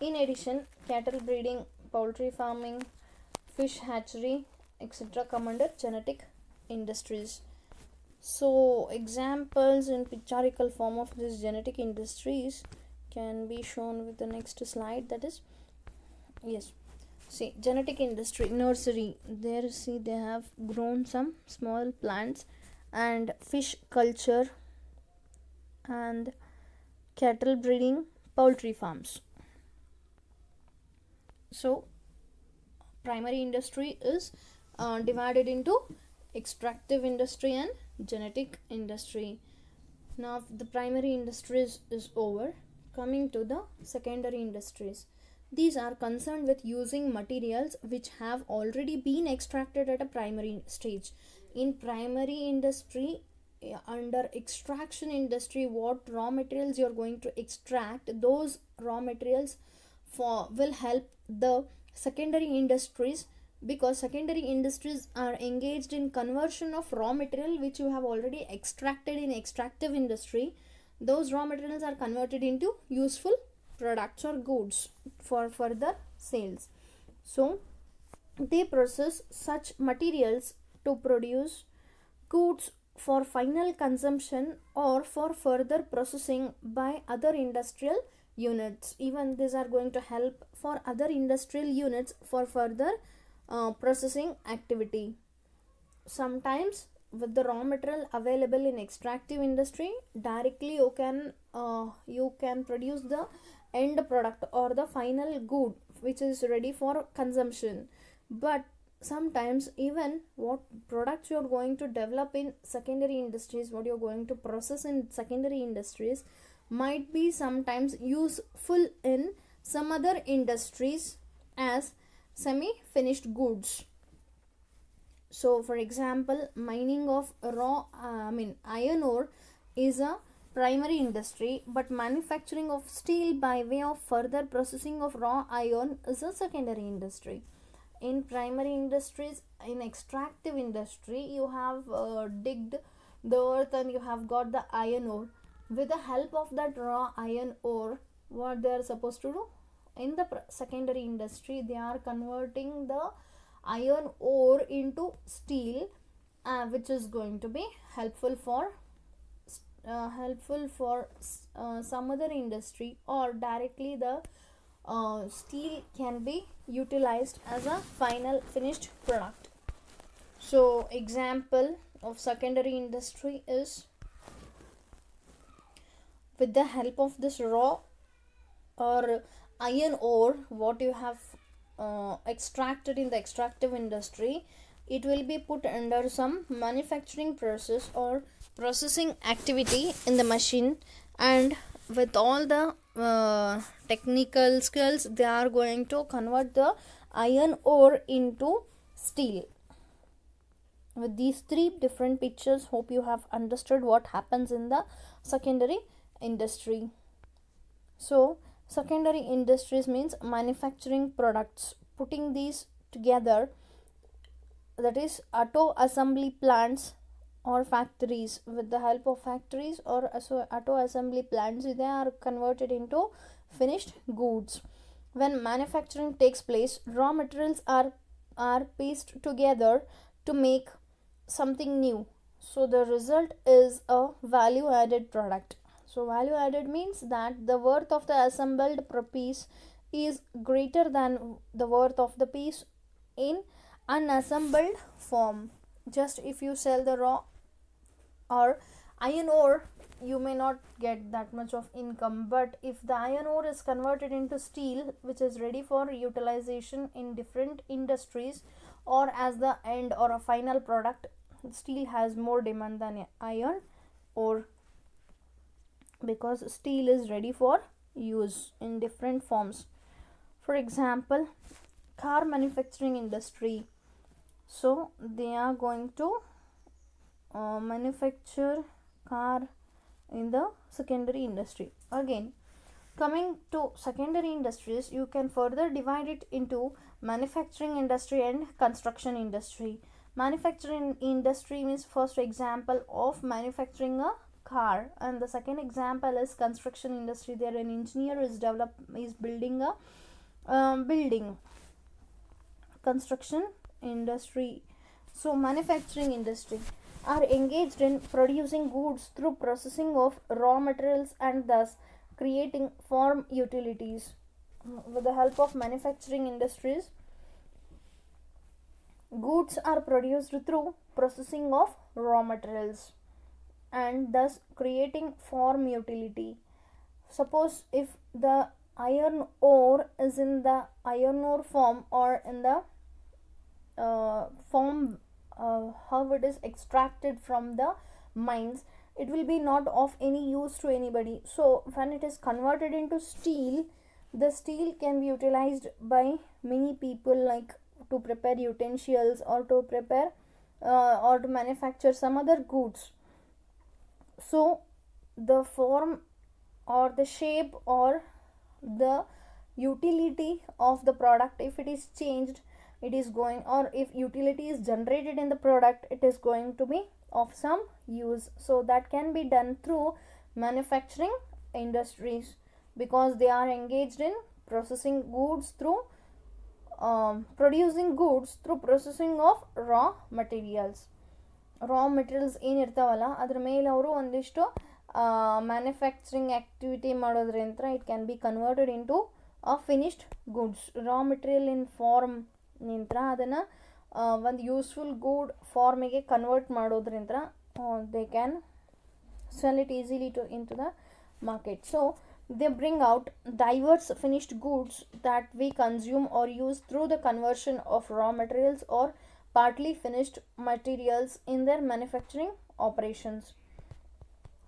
In addition, cattle breeding, poultry farming, fish hatchery, etc. come under genetic industries. So, examples in pictorial form of these genetic industries can be shown with the next slide. That is, yes, see, genetic industry nursery. There, see, they have grown some small plants and fish culture and cattle breeding, poultry farms. So, primary industry is divided into extractive industry and genetic industry. Now the primary industries is over. Coming to the secondary industries, these are concerned with using materials which have already been extracted at a primary stage. In primary industry, under extraction industry, what raw materials you are going to extract, those raw materials for will help the secondary industries, because secondary industries are engaged in conversion of raw material which you have already extracted in extractive industry. Those raw materials are converted into useful products or goods for further sales. So they process such materials to produce goods for final consumption or for further processing by other industrial units. Even these are going to help for other industrial units for further processing activity. Sometimes with the raw material available in extractive industry, directly you can produce the end product or the final good which is ready for consumption. But sometimes even what products you're going to develop in secondary industries, what you're going to process in secondary industries, might be sometimes useful in some other industries as semi finished goods. So for example, mining of iron ore is a primary industry, but manufacturing of steel by way of further processing of raw iron is a secondary industry. In primary industries, in extractive industry, you have digged the earth and you have got the iron ore. With the help of that raw iron ore, what they are supposed to do in the secondary industry, they are converting the iron ore into steel, which is going to be helpful for some other industry, or directly the steel can be utilized as a final finished product. So example of secondary industry is, with the help of this raw or iron ore what you have extracted in the extractive industry, it will be put under some manufacturing process or processing activity in the machine, and with all the technical skills they are going to convert the iron ore into steel. With these three different pictures, hope you have understood what happens in the secondary industry. So secondary industries means manufacturing products, putting these together, that is auto assembly plants or factories. With the help of factories or auto assembly plants, they are converted into finished goods. When manufacturing takes place, raw materials are pieced together to make something new, so the result is a value added product. So value added means that the worth of the assembled piece is greater than the worth of the piece in unassembled form. Just if you sell the raw or iron ore, you may not get that much of income, but if the iron ore is converted into steel which is ready for utilization in different industries or as the end or a final product, steel has more demand than iron ore, because steel is ready for use in different forms. For example, car manufacturing industry, so they are going to manufacture car in the secondary industry. Again, coming to secondary industries, you can further divide it into manufacturing industry and construction industry. Manufacturing industry means first example of manufacturing a car, and the second example is construction industry. There an engineer is building a building. Construction industry. So manufacturing industry are engaged in producing goods through processing of raw materials and thus creating farm utilities. With the help of manufacturing industries, goods are produced through processing of raw materials and thus creating farm utility. Suppose if the iron ore is in the iron ore form or in the form how it is extracted from the mines, it will be not of any use to anybody. So when it is converted into steel, the steel can be utilized by many people, like to prepare utensils or to prepare or to manufacture some other goods. So the form or the shape or the utility of the product, if it is changed, it is going, or if utility is generated in the product, it is going to be of some use. So that can be done through manufacturing industries, because they are engaged in processing goods through producing goods through processing of raw materials. ಏನಿರ್ತಾವಲ್ಲ ಅದ್ರ ಮೇಲೆ ಅವರು ಒಂದಿಷ್ಟು manufacturing activity ಮಾಡೋದ್ರಿಂದ it can be converted into a finished goods. Raw material in form ನಿಂತ್ರ ಅದನ್ನು ಒಂದು useful good ಫಾರ್ಮಿಗೆ ಕನ್ವರ್ಟ್ ಮಾಡೋದ್ರಿಂದ they can sell it easily into the market. So they bring out diverse finished goods that we consume or use through the conversion of raw materials or partly finished materials in their manufacturing operations.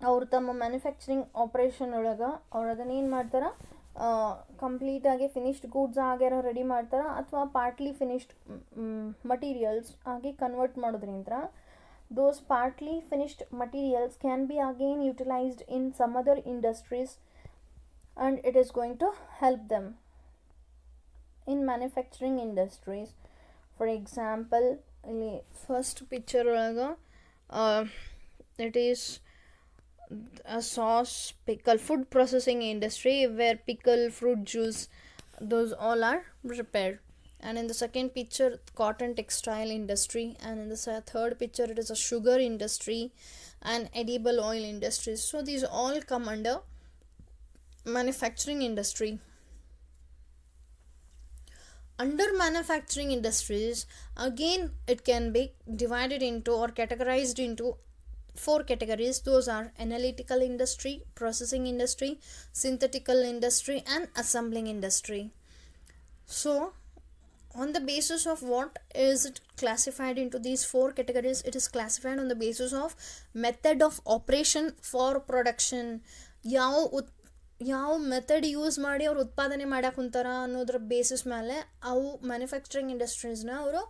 ಅವರು ತಮ್ಮ manufacturing operation ಒಳಗೆ ಅವ್ರು ಅದನ್ನ ಏನು ಮಾಡ್ತಾರೆ, ಕಂಪ್ಲೀಟಾಗಿ finished goods ಆಗ್ಯಾರ ready ಮಾಡ್ತಾರೆ, ಅಥವಾ ಪಾರ್ಟ್ಲಿ ಫಿನಿಶ್ಡ್ ಮಟೀರಿಯಲ್ಸ್ ಆಗಿ ಕನ್ವರ್ಟ್ ಮಾಡೋದ್ರಿಂದ those partly finished materials can be again utilized in some other industries, and it is going to help them in manufacturing industries. For example, first picture it is a sauce, pickle, food processing industry where pickle, fruit juice, those all are prepared. And in the second picture, cotton textile industry, and in the third picture it is a sugar industry and edible oil industries. So these all come under manufacturing industry. Under manufacturing industries, again it can be divided into or categorized into 4 categories. Those are analytical industry, processing industry, synthetical industry, and assembling industry. So on the basis of what is it classified into these 4 categories, it is classified on the basis of method of operation for production. ಯಾವ method use ಮಾಡಿ ಅವ್ರು ಉತ್ಪಾದನೆ ಮಾಡಕ್ಕೆ ಕುಂತಾರ ಅನ್ನೋದ್ರ basis ಮೇಲೆ ಅವು manufacturing ಇಂಡಸ್ಟ್ರೀಸ್ನ ಅವರು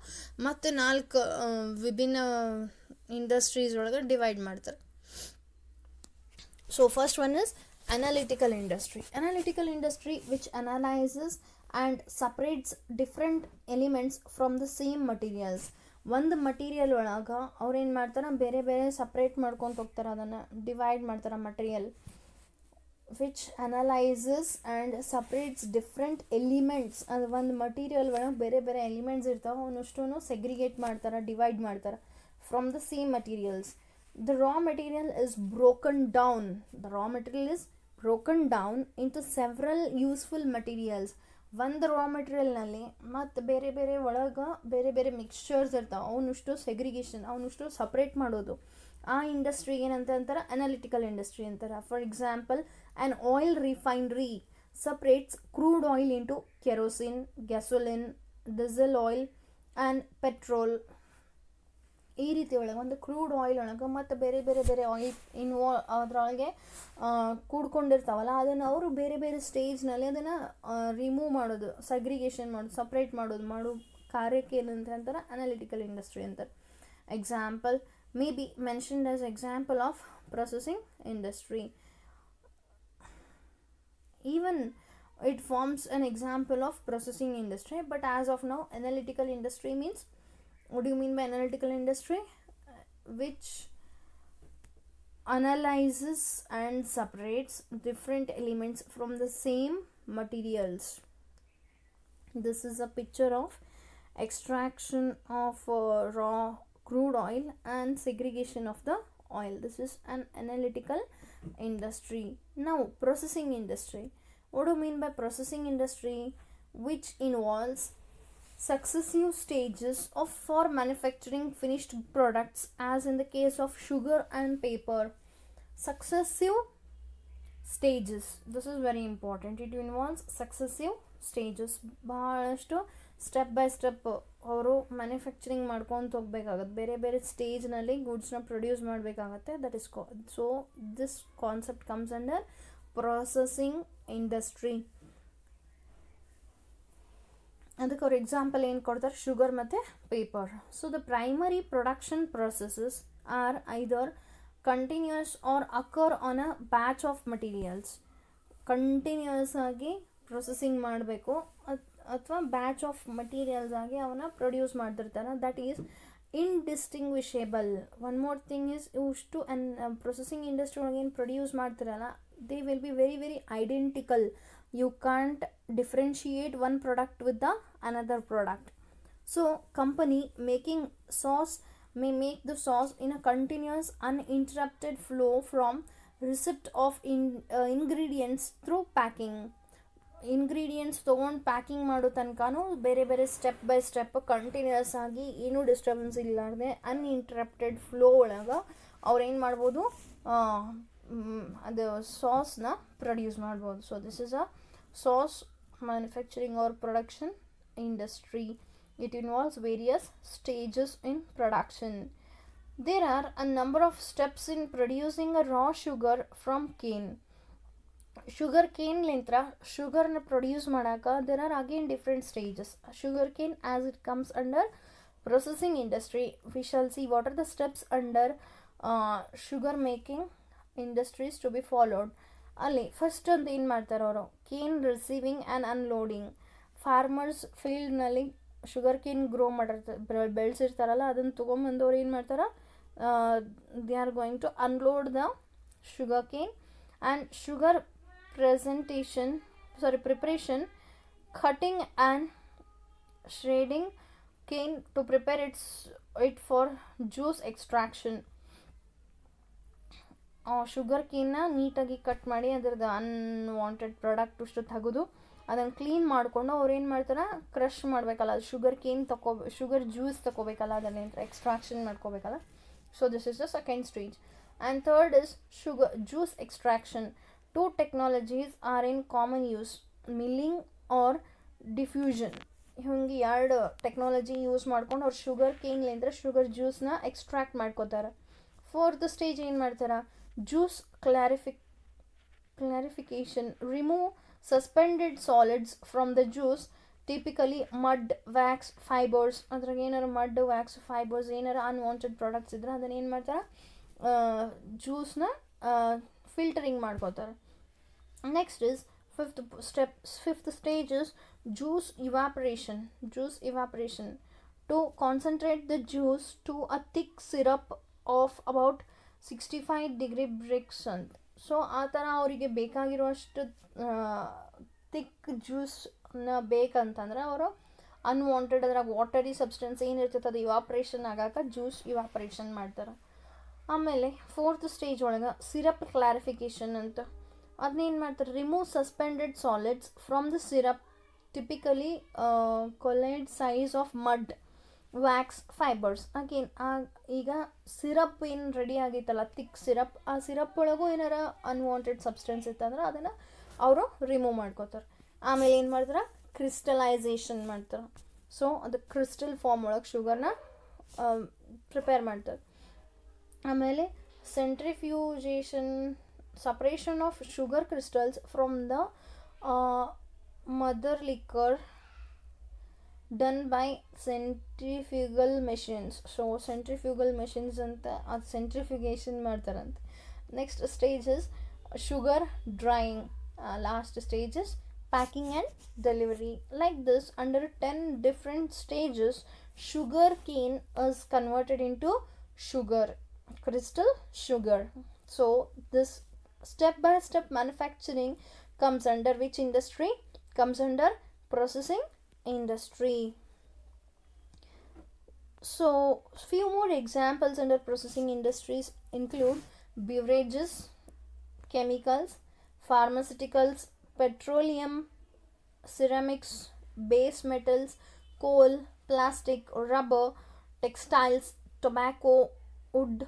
ಮತ್ತು 4 ವಿಭಿನ್ನ ಇಂಡಸ್ಟ್ರೀಸ್ ಒಳಗೆ ಡಿವೈಡ್ ಮಾಡ್ತಾರೆ. So first one is analytical industry. Analytical industry which analyzes and separates different elements from the same materials. ಒಂದು ಮಟೀರಿಯಲ್ ಒಳಗೆ ಅವ್ರು ಏನು ಮಾಡ್ತಾರೆ, ಬೇರೆ ಬೇರೆ ಸಪ್ರೇಟ್ ಮಾಡ್ಕೊತ ಹೋಗ್ತಾರೆ, ಅದನ್ನು ಡಿವೈಡ್ ಮಾಡ್ತಾರೆ. Material which analyses and separates different elements. ಅದು ಒಂದು ಮಟೀರಿಯಲ್ ಒಳಗೆ ಬೇರೆ ಬೇರೆ ಎಲಿಮೆಂಟ್ಸ್ ಇರ್ತಾವೆ, ಅವನಷ್ಟು ಸೆಗ್ರಿಗೇಟ್ ಮಾಡ್ತಾರೆ, ಡಿವೈಡ್ ಮಾಡ್ತಾರೆ from the same materials. The raw material is broken down. The raw material is broken down into several useful materials. ಒಂದು ರಾ ಮೆಟೀರಿಯಲ್ನಲ್ಲಿ ಮತ್ತು ಬೇರೆ ಬೇರೆ ಒಳಗೆ ಬೇರೆ ಬೇರೆ ಮಿಕ್ಸ್ಚರ್ಸ್ ಇರ್ತಾವೆ, ಅವನಷ್ಟು ಸೆಗ್ರಿಗೇಷನ್, ಅವನಷ್ಟು ಸಪ್ರೇಟ್ ಮಾಡೋದು. ಆ ಇಂಡಸ್ಟ್ರಿ ಏನಂತ ಅಂತಾರೆ, ಅನಾಲಿಟಿಕಲ್ ಇಂಡಸ್ಟ್ರಿ ಅಂತಾರೆ. For example, an oil refinery separates crude oil into kerosene, gasoline, diesel oil and petrol. ಈ ರೀತಿ ಒಳಗೆ ಒಂದು ಕ್ರೂಡ್ ಆಯಿಲ್ ಒಳಗೆ ಮತ್ತು ಬೇರೆ ಬೇರೆ ಬೇರೆ ಆಯಿಲ್ ಅದರೊಳಗೆ ಕೂಡ್ಕೊಂಡಿರ್ತಾವಲ್ಲ, ಅದನ್ನು ಅವರು ಬೇರೆ ಬೇರೆ ಸ್ಟೇಜ್ನಲ್ಲಿ ಅದನ್ನು ರಿಮೂವ್ ಮಾಡೋದು, ಸಗ್ರಿಗೇಷನ್ ಮಾಡೋದು, ಸಪ್ರೇಟ್ ಮಾಡೋ ಕಾರ್ಯಕ್ಕೆ ಏನಂತ ಅಂತಾರೆ, ಅನಾಲಿಟಿಕಲ್ ಇಂಡಸ್ಟ್ರಿ ಅಂತಾರೆ. Example, may be mentioned as example of processing industry. Even it forms an example of processing industry, but as of now analytical industry means, what do you mean by analytical industry? Which analyzes and separates different elements from the same materials. This is a picture of extraction of raw crude oil and segregation of the oil. This is an analytical industry. Now processing industry. What do you mean by processing industry? Which involves successive stages of for manufacturing finished products, as in the case of sugar and paper. Successive stages, this is very important. It involves successive stages. ಬಹಳಷ್ಟು step by step ಅವರು manufacturing ಮಾಡ್ಕೊತ ಹೋಗ್ಬೇಕಾಗತ್ತೆ, ಬೇರೆ ಬೇರೆ ಸ್ಟೇಜ್ನಲ್ಲಿ ಗೂಡ್ಸ್ನ produce ಮಾಡಬೇಕಾಗತ್ತೆ. That is so this concept comes under processing industry. ಅದಕ್ಕೆ ಅವ್ರು ಎಕ್ಸಾಂಪಲ್ ಏನು ಕೊಡ್ತಾರೆ, ಶುಗರ್ ಮತ್ತು paper. So the primary production processes are either continuous or occur on a batch of materials. Continuous ಆಗಿ ಪ್ರೊಸೆಸಿಂಗ್ ಮಾಡಬೇಕು ಅಥವಾ ಬ್ಯಾಚ್ ಆಫ್ ಮಟೀರಿಯಲ್ಸ್ ಆಗಿ ಅವನ್ನ ಪ್ರೊಡ್ಯೂಸ್ ಮಾಡ್ತಿರ್ತಾರೆ. That is indistinguishable. One more thing is, ಇಷ್ಟು ಪ್ರೊಸೆಸಿಂಗ್ ಇಂಡಸ್ಟ್ರಿ ಒಳಗೆ ಏನು produce ಮಾಡ್ತಿರಲ್ಲ, they will be very very identical. You can't differentiate one product with the another product. So company making sauce may make the sauce in a continuous uninterrupted flow from receipt of ingredients through packing. Ingredients ತೊಗೊಂಡು packing ಮಾಡೋ ತನಕನೂ ಬೇರೆ ಬೇರೆ step by step continuous ಆಗಿ ಏನೂ disturbance ಇಲ್ಲಾರ್ದೆ uninterrupted flow ಒಳಗೆ ಅವ್ರು ಏನು ಮಾಡ್ಬೋದು, ಅದು ಸಾಸ್ನ ಪ್ರೊಡ್ಯೂಸ್ ಮಾಡ್ಬೋದು. So this is a sauce manufacturing or production industry. It involves various stages in production. There are a number of steps in producing a raw sugar from cane. Sugar cane lintra sugar na produce madaka there are again different stages. Sugar cane, as it comes under processing industry, we shall see what are the steps under sugar making industries to be followed. ಅಲ್ಲಿ first ಅಂತ ಏನು ಮಾಡ್ತಾರೆ ಅವರು, cane receiving and unloading. Farmers ಫೀಲ್ಡ್ನಲ್ಲಿ sugar cane grow ಬೆಳೆಸಿರ್ತಾರಲ್ಲ, ಅದನ್ನು ತೊಗೊಂಬಂದು ಅವ್ರು ಏನು ಮಾಡ್ತಾರೆ, they are going to unload the sugar cane and sugar preparation, cutting and shredding cane to prepare it for juice extraction. Sugar ಕೇನ್ನ ನೀಟಾಗಿ ಕಟ್ ಮಾಡಿ ಅದರದ್ದು ಅನ್ವಾಂಟೆಡ್ ಪ್ರಾಡಕ್ಟ್ ಅಷ್ಟು ತೆಗೆದು ಅದನ್ನು ಕ್ಲೀನ್ ಮಾಡಿಕೊಂಡು ಅವ್ರು ಏನು ಮಾಡ್ತಾರೆ, ಕ್ರಷ್ ಮಾಡಬೇಕಲ್ಲ, ಅದು ಶುಗರ್ ಕೇನ್ ಶುಗರ್ ಜ್ಯೂಸ್ ತಗೋಬೇಕಲ್ಲ, ಅದನ್ನೇ ಎಕ್ಸ್ಟ್ರಾಕ್ಷನ್ ಮಾಡ್ಕೋಬೇಕಲ್ಲ. So this is the second stage. And third is sugar juice extraction. Two technologies are in common use, milling or diffusion. ಹಿಂಗೆ ಎರಡು ಟೆಕ್ನಾಲಜಿ ಯೂಸ್ ಮಾಡ್ಕೊಂಡು ಅವ್ರು ಶುಗರ್ ಕೇನ್ಲಿಂದ ಶುಗರ್ ಜ್ಯೂಸ್ನ ಎಕ್ಸ್ಟ್ರಾಕ್ಟ್ ಮಾಡ್ಕೋತಾರೆ. ಫೋರ್ತ್ ಸ್ಟೇಜ್ ಏನು ಮಾಡ್ತಾರೆ, juice clarification. Remove suspended solids from the juice, typically mud, wax, fibers. ಅದ್ರಾಗ ಏನಾರು ಮಡ್, ವ್ಯಾಕ್ಸ್, ಫೈಬರ್ಸ್ ಏನಾರು ಅನ್ವಾಂಟೆಡ್ ಪ್ರಾಡಕ್ಟ್ಸ್ ಇದ್ರೆ ಅದನ್ನು ಏನು ಮಾಡ್ತಾರೆ, ಜ್ಯೂಸ್ನ ಫಿಲ್ಟರಿಂಗ್ ಮಾಡ್ಕೋತಾರೆ. Next is fifth stage is juice evaporation. To concentrate the juice to a thick syrup of about 65 degree Brix ಅಂತ. So ಆ ಥರ ಅವರಿಗೆ ಬೇಕಾಗಿರುವಷ್ಟು ಥಿಕ್ ಜ್ಯೂಸ್ನ ಬೇಕಂತಂದ್ರೆ ಅವರು ಅನ್ವಾಂಟೆಡ್ ಅದ್ರಾಗ ವಾಟರಿ ಸಬ್ಸ್ಟೆನ್ಸ್ ಏನಿರ್ತೈತೆ ಅದು ಇವಾಪ್ರೇಷನ್ ಆಗಾಕ ಜ್ಯೂಸ್ ಇವಾಪ್ರೇಷನ್ ಮಾಡ್ತಾರೆ. ಆಮೇಲೆ ಫೋರ್ತ್ ಸ್ಟೇಜ್ ಒಳಗೆ ಸಿರಪ್ ಕ್ಲಾರಿಫಿಕೇಷನ್ ಅಂತ, ಅದನ್ನೇನು ಮಾಡ್ತಾರೆ, remove suspended solids from the syrup, typically colloid size of mud, wax, fibers. Again ಈಗ ಸಿರಪ್ ಏನು ರೆಡಿ ಆಗೈತಲ್ಲ, ಥಿಕ್ ಸಿರಪ್, ಆ ಸಿರಪ್ ಒಳಗೂ ಏನಾರ ಅನ್ವಾಂಟೆಡ್ ಸಬ್ಸ್ಟೆನ್ಸ್ ಇತ್ತಂದ್ರೆ ಅದನ್ನು ಅವರು ರಿಮೂವ್ ಮಾಡ್ಕೋತಾರೆ. ಆಮೇಲೆ ಏನು ಮಾಡ್ತಾರೆ, ಕ್ರಿಸ್ಟಲೈಸೇಷನ್ ಮಾಡ್ತಾರೆ. ಸೊ ಅದು ಕ್ರಿಸ್ಟಲ್ ಫಾರ್ಮ್ ಒಳಗೆ ಶುಗರ್ನ ಪ್ರಿಪೇರ್ ಮಾಡ್ತಾರೆ. ಆಮೇಲೆ centrifugation, separation of sugar crystals from the mother liquor done by centrifugal machines. So centrifugal machines ಅಂತ ಅದು ಸೆಂಟ್ರಿಫ್ಯೂಗೇಷನ್ ಮಾಡ್ತಾರಂತೆ. Next stage is sugar drying. Last stage is packing and delivery. Like this, under 10 different stages, sugar cane is converted into sugar, crystal sugar. So this step by step manufacturing comes under which industry? Comes under processing industry. So few more examples under processing industries include beverages, chemicals, pharmaceuticals, petroleum, ceramics, base metals, coal, plastic, rubber, textiles, tobacco, wood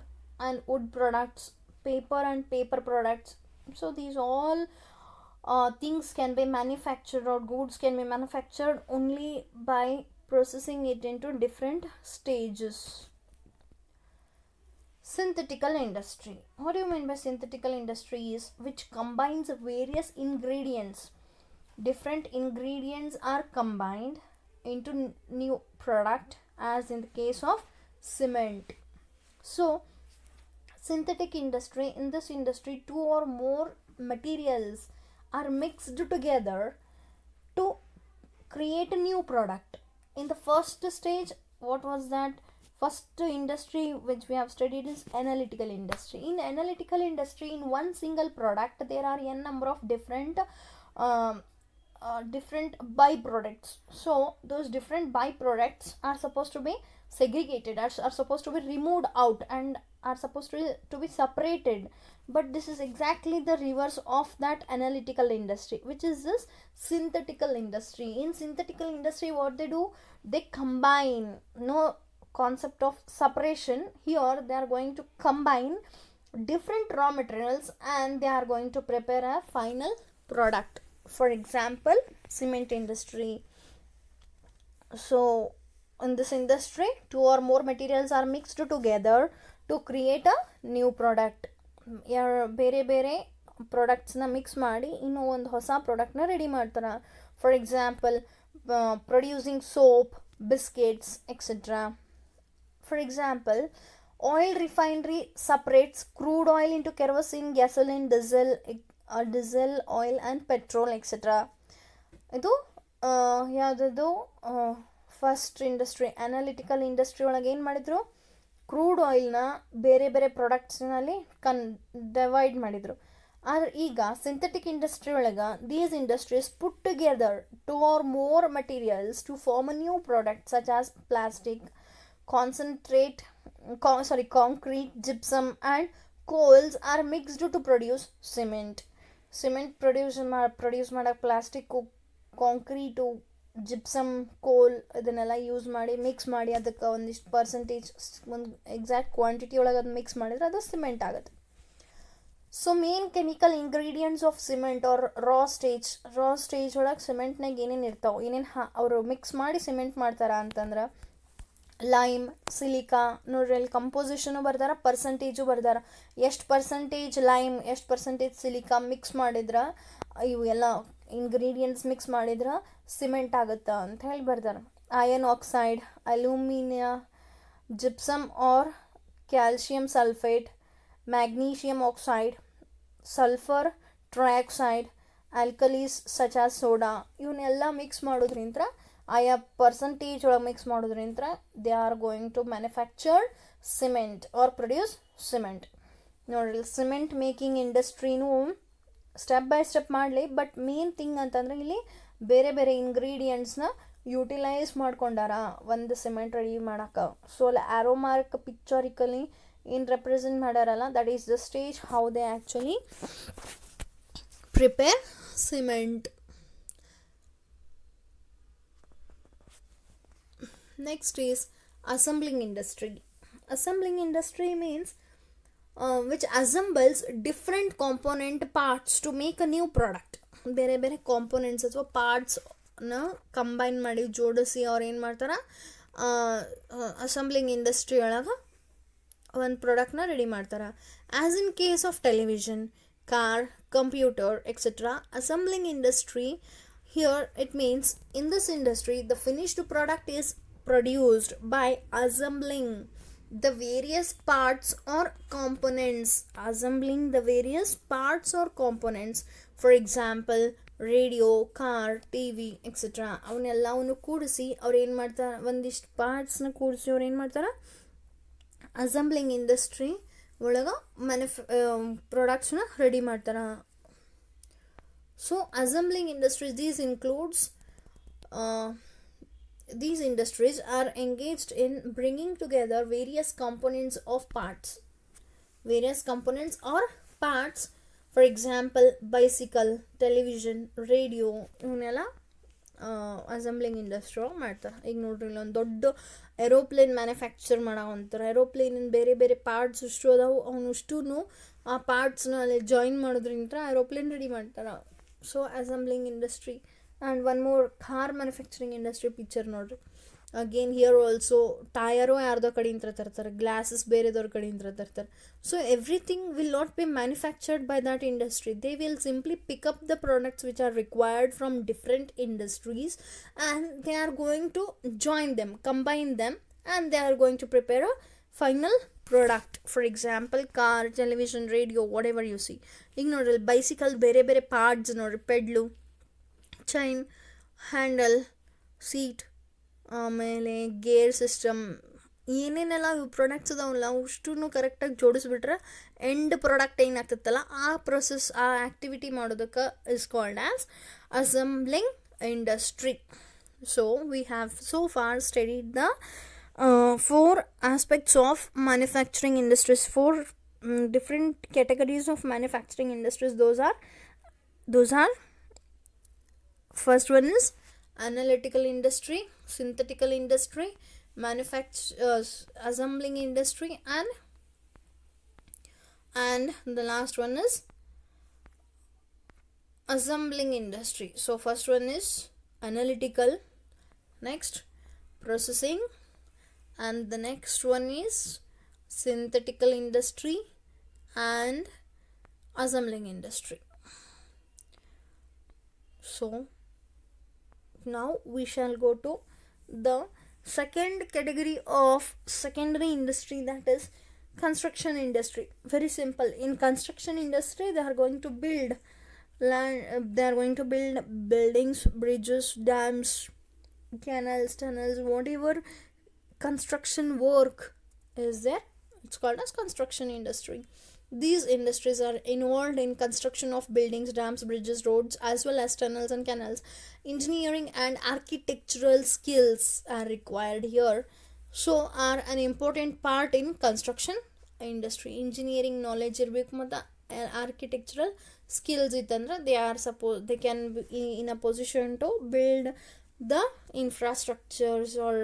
and wood products, paper and paper products. So these all things can be manufactured, or goods can be manufactured only by processing it into different stages. Synthetical industry. What do you mean by synthetical industry? Is which combines various ingredients. Different ingredients are combined into new product, as in the case of cement. So synthetic industry, in this industry 2 or more materials are mixed together to create a new product. In the first stage, what was that? First industry which we have studied is analytical industry. In analytical industry, in one single product there are n number of different byproducts. So those different byproducts are supposed to be segregated, are supposed to be removed out, and are supposed to be separated. But this is exactly the reverse of that analytical industry, which is this synthetical industry. In synthetical industry, what they do, they combine. No concept of separation here. They are going to combine different raw materials and they are going to prepare a final product. For example, cement industry. So in this industry, 2 or more materials are mixed together to create a new product. ಬೇರೆ ಬೇರೆ ಪ್ರಾಡಕ್ಟ್ಸ್ನ mix ಮಾಡಿ ಇನ್ನೂ ಒಂದು ಹೊಸ ಪ್ರಾಡಕ್ಟ್ನ ready ಮಾಡ್ತಾರೆ. For example, producing soap, biscuits, etcetera. For example, oil refinery separates crude oil into kerosene, gasoline, diesel oil and petrol, etc. ಇದು ಯಾವುದದು ಫಸ್ಟ್ ಇಂಡಸ್ಟ್ರಿ, ಅನಾಲಿಟಿಕಲ್ ಇಂಡಸ್ಟ್ರಿ ಒಳಗೆ ಏನು ಮಾಡಿದರು, ಕ್ರೂಡ್ ಆಯಿಲ್ನ ಬೇರೆ ಬೇರೆ ಪ್ರಾಡಕ್ಟ್ಸ್ನಲ್ಲಿ ಡಿವೈಡ್ ಮಾಡಿದರು. ಆದರೆ ಈಗ ಸಿಂಥೆಟಿಕ್ ಇಂಡಸ್ಟ್ರಿ ಒಳಗೆ these industries put together 2 or more materials to form a new product such as plastic, concrete, gypsum and coals are mixed to produce cement. Produce ಮಾಡೋಕ್ಕೆ ಪ್ಲಾಸ್ಟಿಕ್ಕು, ಕಾಂಕ್ರೀಟು, ಜಿಪ್ಸಮ್, ಕೋಲ್ ಇದನ್ನೆಲ್ಲ use ಮಾಡಿ mix ಮಾಡಿ ಅದಕ್ಕೆ ಒಂದಿಷ್ಟು percentage, ಒಂದು exact quantity ಒಳಗೆ ಅದು ಮಿಕ್ಸ್ ಮಾಡಿದರೆ ಅದು ಸಿಮೆಂಟ್ ಆಗುತ್ತೆ. So main chemical ingredients of cement are raw stage ಒಳಗೆ ಸಿಮೆಂಟ್ನಾಗ ಏನೇನು ಇರ್ತಾವೆ, ಏನೇನು ಅವರು ಮಿಕ್ಸ್ ಮಾಡಿ ಸಿಮೆಂಟ್ ಮಾಡ್ತಾರೆ ಅಂತಂದ್ರೆ ಲೈಮ್, ಸಿಲಿಕಾ. ನೋಡ್ರಿ ಅಲ್ಲಿ ಕಂಪೋಸಿಷನು ಬರ್ದಾರ, ಪರ್ಸಂಟೇಜು ಬರ್ದಾರ. ಎಷ್ಟು ಪರ್ಸಂಟೇಜ್ ಲೈಮ್, ಎಷ್ಟು ಪರ್ಸಂಟೇಜ್ ಸಿಲಿಕಾ ಮಿಕ್ಸ್ ಮಾಡಿದ್ರೆ, ಇವು ಎಲ್ಲ ಇಂಗ್ರೀಡಿಯೆಂಟ್ಸ್ ಮಿಕ್ಸ್ ಮಾಡಿದ್ರೆ ಸಿಮೆಂಟ್ ಆಗುತ್ತಾ ಅಂತ ಹೇಳಿ ಬರ್ದಾರ. Iron oxide, alumina, gypsum or calcium sulphate, magnesium oxide, sulphur trioxide, alkalis such as soda, ಇವನ್ನೆಲ್ಲ ಮಿಕ್ಸ್ ಮಾಡೋದ್ರಿಂದ, ಆಯಾ ಪರ್ಸಂಟೇಜ್ ಒಳಗೆ ಮಿಕ್ಸ್ ಮಾಡೋದ್ರಿಂದ they are going to manufacture cement or produce cement. ನೋಡ್ರಿ, ಸಿಮೆಂಟ್ ಮೇಕಿಂಗ್ ಇಂಡಸ್ಟ್ರಿನೂ ಸ್ಟೆಪ್ ಬೈ ಸ್ಟೆಪ್ ಮಾಡಲಿ, but main thing ಅಂತಂದರೆ ಇಲ್ಲಿ ಬೇರೆ ಬೇರೆ ಇಂಗ್ರೀಡಿಯೆಂಟ್ಸ್ನ ಯೂಟಿಲೈಸ್ ಮಾಡ್ಕೊಂಡಾರ ಒಂದು ಸಿಮೆಂಟ್ ರೆಡಿ ಮಾಡೋಕೆ. ಸೊ ಅಲ್ಲಿ ಆರೋ ಮಾರ್ಕ್ ಪಿಕ್ಚರಿಕಲಿ ಏನು ರೆಪ್ರೆಸೆಂಟ್ ಮಾಡ್ಯಾರಲ್ಲ, that is the stage how they actually prepare cement. Next is assembling industry. Assembling industry means which assembles different component parts to make a new product. ಬೇರೆ ಬೇರೆ components ಅಥವಾ ಪಾರ್ಟ್ಸ್ನ combine ಮಾಡಿ ಜೋಡಿಸಿ ಅವ್ರು ಏನು ಮಾಡ್ತಾರೆ, ಅಸೆಂಬ್ಲಿಂಗ್ ಇಂಡಸ್ಟ್ರಿ ಒಳಗೆ ಒಂದು ಪ್ರಾಡಕ್ಟ್ನ ರೆಡಿ ಮಾಡ್ತಾರೆ. As in case of television, car, computer, etcetera, assembling industry Here it means in this industry, the finished product is produced by assembling the various parts or components. Assembling the various parts or components. For example, radio, car, T V etcetera ಅವನ್ನೆಲ್ಲವನ್ನು ಕೂಡಿಸಿ ಅವ್ರು ಏನು ಮಾಡ್ತಾರೆ, ಒಂದಿಷ್ಟು ಪಾರ್ಟ್ಸ್ನ ಕೂಡಿಸಿ ಅವ್ರು ಏನು ಮಾಡ್ತಾರೆ, ಅಸೆಂಬ್ಲಿಂಗ್ ಇಂಡಸ್ಟ್ರಿ ಒಳಗೆ ಪ್ರಾಡಕ್ಟ್ಸ್ನ ರೆಡಿ ಮಾಡ್ತಾರೆ. So assembling industries, these industries are engaged in bringing together various components or parts. For example, bicycle, television, radio ಇವನ್ನೆಲ್ಲ ಅಸೆಂಬ್ಲಿಂಗ್ ಇಂಡಸ್ಟ್ರಿ ಮಾಡ್ತಾರೆ. ಈಗ ನೋಡ್ರಿ, ಇಲ್ಲೊಂದು ದೊಡ್ಡ ಏರೋಪ್ಲೇನ್ ಮ್ಯಾನುಫ್ಯಾಕ್ಚರ್ ಮಾಡೋವಂತಾರೆ. ಏರೋಪ್ಲೇನಿನ ಬೇರೆ ಬೇರೆ ಪಾರ್ಟ್ಸ್ ಇಷ್ಟು ಅದಾವು, ಅವನಷ್ಟು ಆ ಪಾರ್ಟ್ಸ್ನ ಅಲ್ಲಿ ಜಾಯಿನ್ ಮಾಡೋದ್ರಿಂದ ಏರೋಪ್ಲೇನ್ ರೆಡಿ ಮಾಡ್ತಾರೆ. So assembling industry. And one more, car manufacturing industry picture ನೋಡ್ರಿ. ಅಗೇನ್ ಹಿಯರ್ ಆಲ್ಸೋ ಟಯರು ಯಾರ್ದೋ ಕಡೆಯಿಂದ ತರ್ತಾರೆ, ಗ್ಲಾಸಸ್ ಬೇರೆದವ್ರ ಕಡೆಯಿಂದ ತರ್ತಾರೆ. So everything will not B manufactured by that industry. They will simply pick up the products which are required from different industries, and they are going to join them, combine them, and they are going to prepare a final product. For example, car, television, radio, whatever you see. ಈಗ ನೋಡ್ರಿ, bicycle ಬೇರೆ ಬೇರೆ parts ನೋಡ್ರಿ, ಪೆಡ್ಲು, chain, handle, seat, ಆಮೇಲೆ gear system, ಏನೇನೆಲ್ಲ ಇವು products ಅದಾವಲ್ಲ ಅಷ್ಟು ಕರೆಕ್ಟಾಗಿ ಜೋಡಿಸ್ಬಿಟ್ರೆ ಎಂಡ್ ಪ್ರಾಡಕ್ಟ್ ಏನಾಗ್ತತ್ತಲ್ಲ ಆ ಪ್ರೊಸೆಸ್, ಆ ಆ್ಯಕ್ಟಿವಿಟಿ ಮಾಡೋದಕ್ಕೆ is called as assembling industry. So we have so for studied the 4 aspects of manufacturing industries, 4 different categories of manufacturing industries. Those are first one is analytical industry, synthetical industry, assembling industry, and the last one is assembling industry. So first one is analytical, next processing, and the next one is synthetical industry and assembling industry. So now we shall go to the second category of secondary industry, that is construction industry. Very simple. In construction industry, they are going to build land, they are going to build buildings, bridges, dams, canals, tunnels, whatever construction work is there, it's called as construction industry. These industries are involved in construction of buildings, dams, bridges, roads, as well as tunnels and canals. Engineering and architectural skills are required here, so are an important part in construction industry. Engineering knowledge irbeku matta architectural skills itandre they can be in a position to build the infrastructures or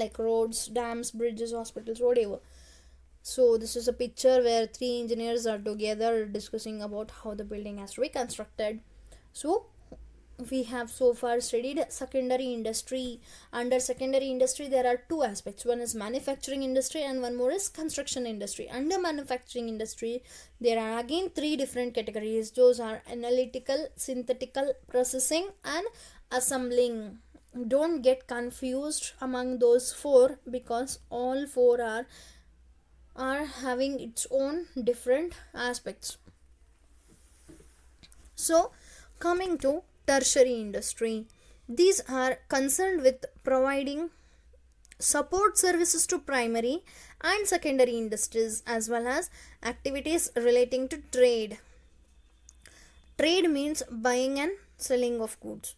like roads, dams, bridges, hospitals, whatever. So this is a picture where 3 engineers are together discussing about how the building has to be constructed. So we have so far studied secondary industry. Under secondary industry there are 2 aspects. One is manufacturing industry and one more is construction industry. Under manufacturing industry there are again 3 different categories. Those are analytical, synthetical, processing, and assembling. Don't get confused among those 4 because all 4 are having its own different aspects. So coming to tertiary industry, these are concerned with providing support services to primary and secondary industries, as well as activities relating to trade. Trade means buying and selling of goods.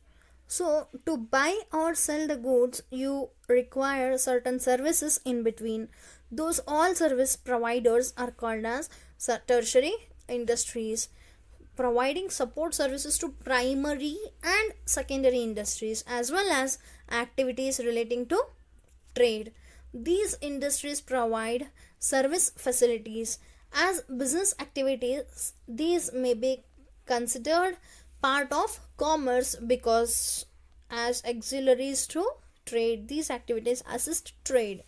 So to buy or sell the goods you require certain services in between. Those all service providers are called as tertiary industries, providing support services to primary and secondary industries, as well as activities relating to trade. These industries provide service facilities as business activities. These may be considered part of commerce because as auxiliaries to trade, these activities assist trade.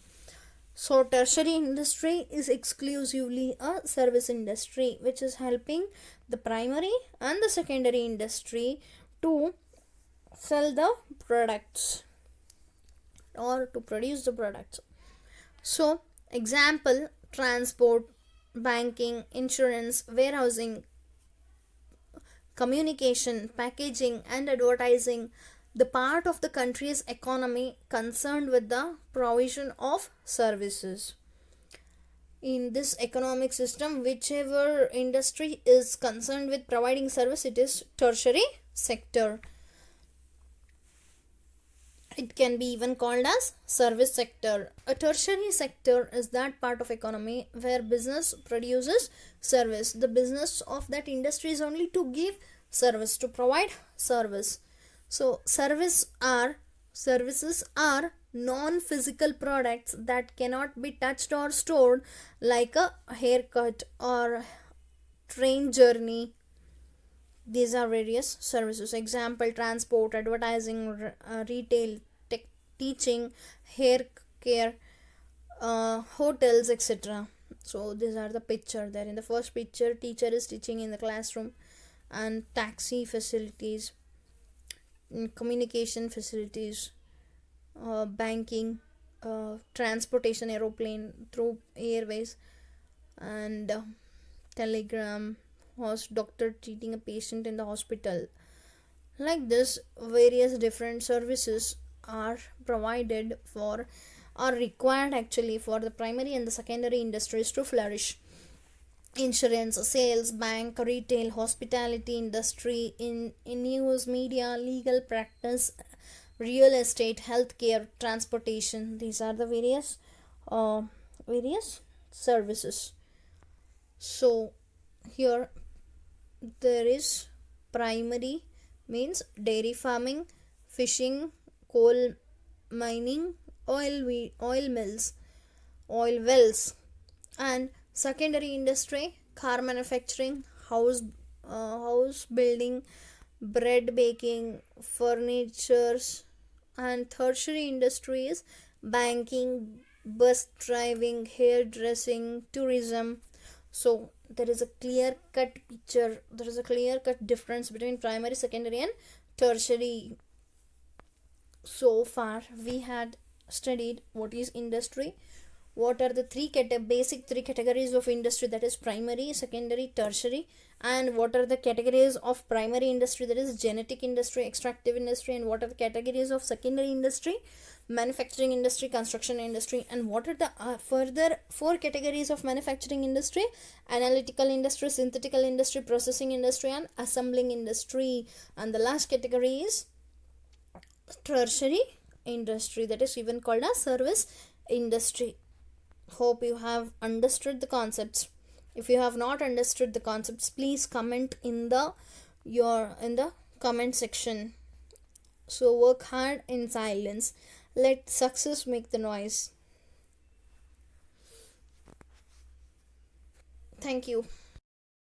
So tertiary industry is exclusively a service industry which is helping the primary and the secondary industry to sell the products or to produce the products. So, example, transport, banking, insurance, warehousing, communication, packaging, and advertising, the part of the country's economy concerned with the provision of services. In this economic system, whichever industry is concerned with providing service, it is tertiary sector. It can be even called as service sector. A tertiary sector is that part of economy where business produces service. The business of that industry is only to give service, to provide service. So services are non-physical products that cannot be touched or stored, like a haircut or train journey. These are various services. Example, transport, advertising, retail, teaching, hair care, hotels, etc. So these are the picture there. In the first picture, teacher is teaching in the classroom, and taxi facilities, communication facilities, banking, transportation, aeroplane through airways, and telegram, doctor treating a patient in the hospital. Like this, various different services are provided for, are required actually, for the primary and the secondary industries to flourish. Insurance, sales, bank, retail, hospitality industry, in news, media, legal practice, real estate, healthcare, transportation. These are the various services. So here there is primary means dairy farming, fishing, coal mining, oil mills, oil wells, and secondary industry, car manufacturing, house building, bread baking, furnitures, and tertiary industries, banking, bus driving, hairdressing, tourism. So there is a clear cut picture, there is a clear cut difference between primary, secondary, and tertiary. So far we had studied what is industry, what are the basic three categories of industry, that is primary, secondary, tertiary, and what are the categories of primary industry, that is genetic industry, extractive industry, and what are the categories of secondary industry, manufacturing industry, construction industry, and what are the further four categories of manufacturing industry: analytical industry, synthetical industry, processing industry, and assembling industry. And the last category is tertiary industry, that is even called as service industry. Hope you have understood the concepts. If you have not understood the concepts, please comment in the comment section. So work hard in silence. Let success make the noise. Thank you.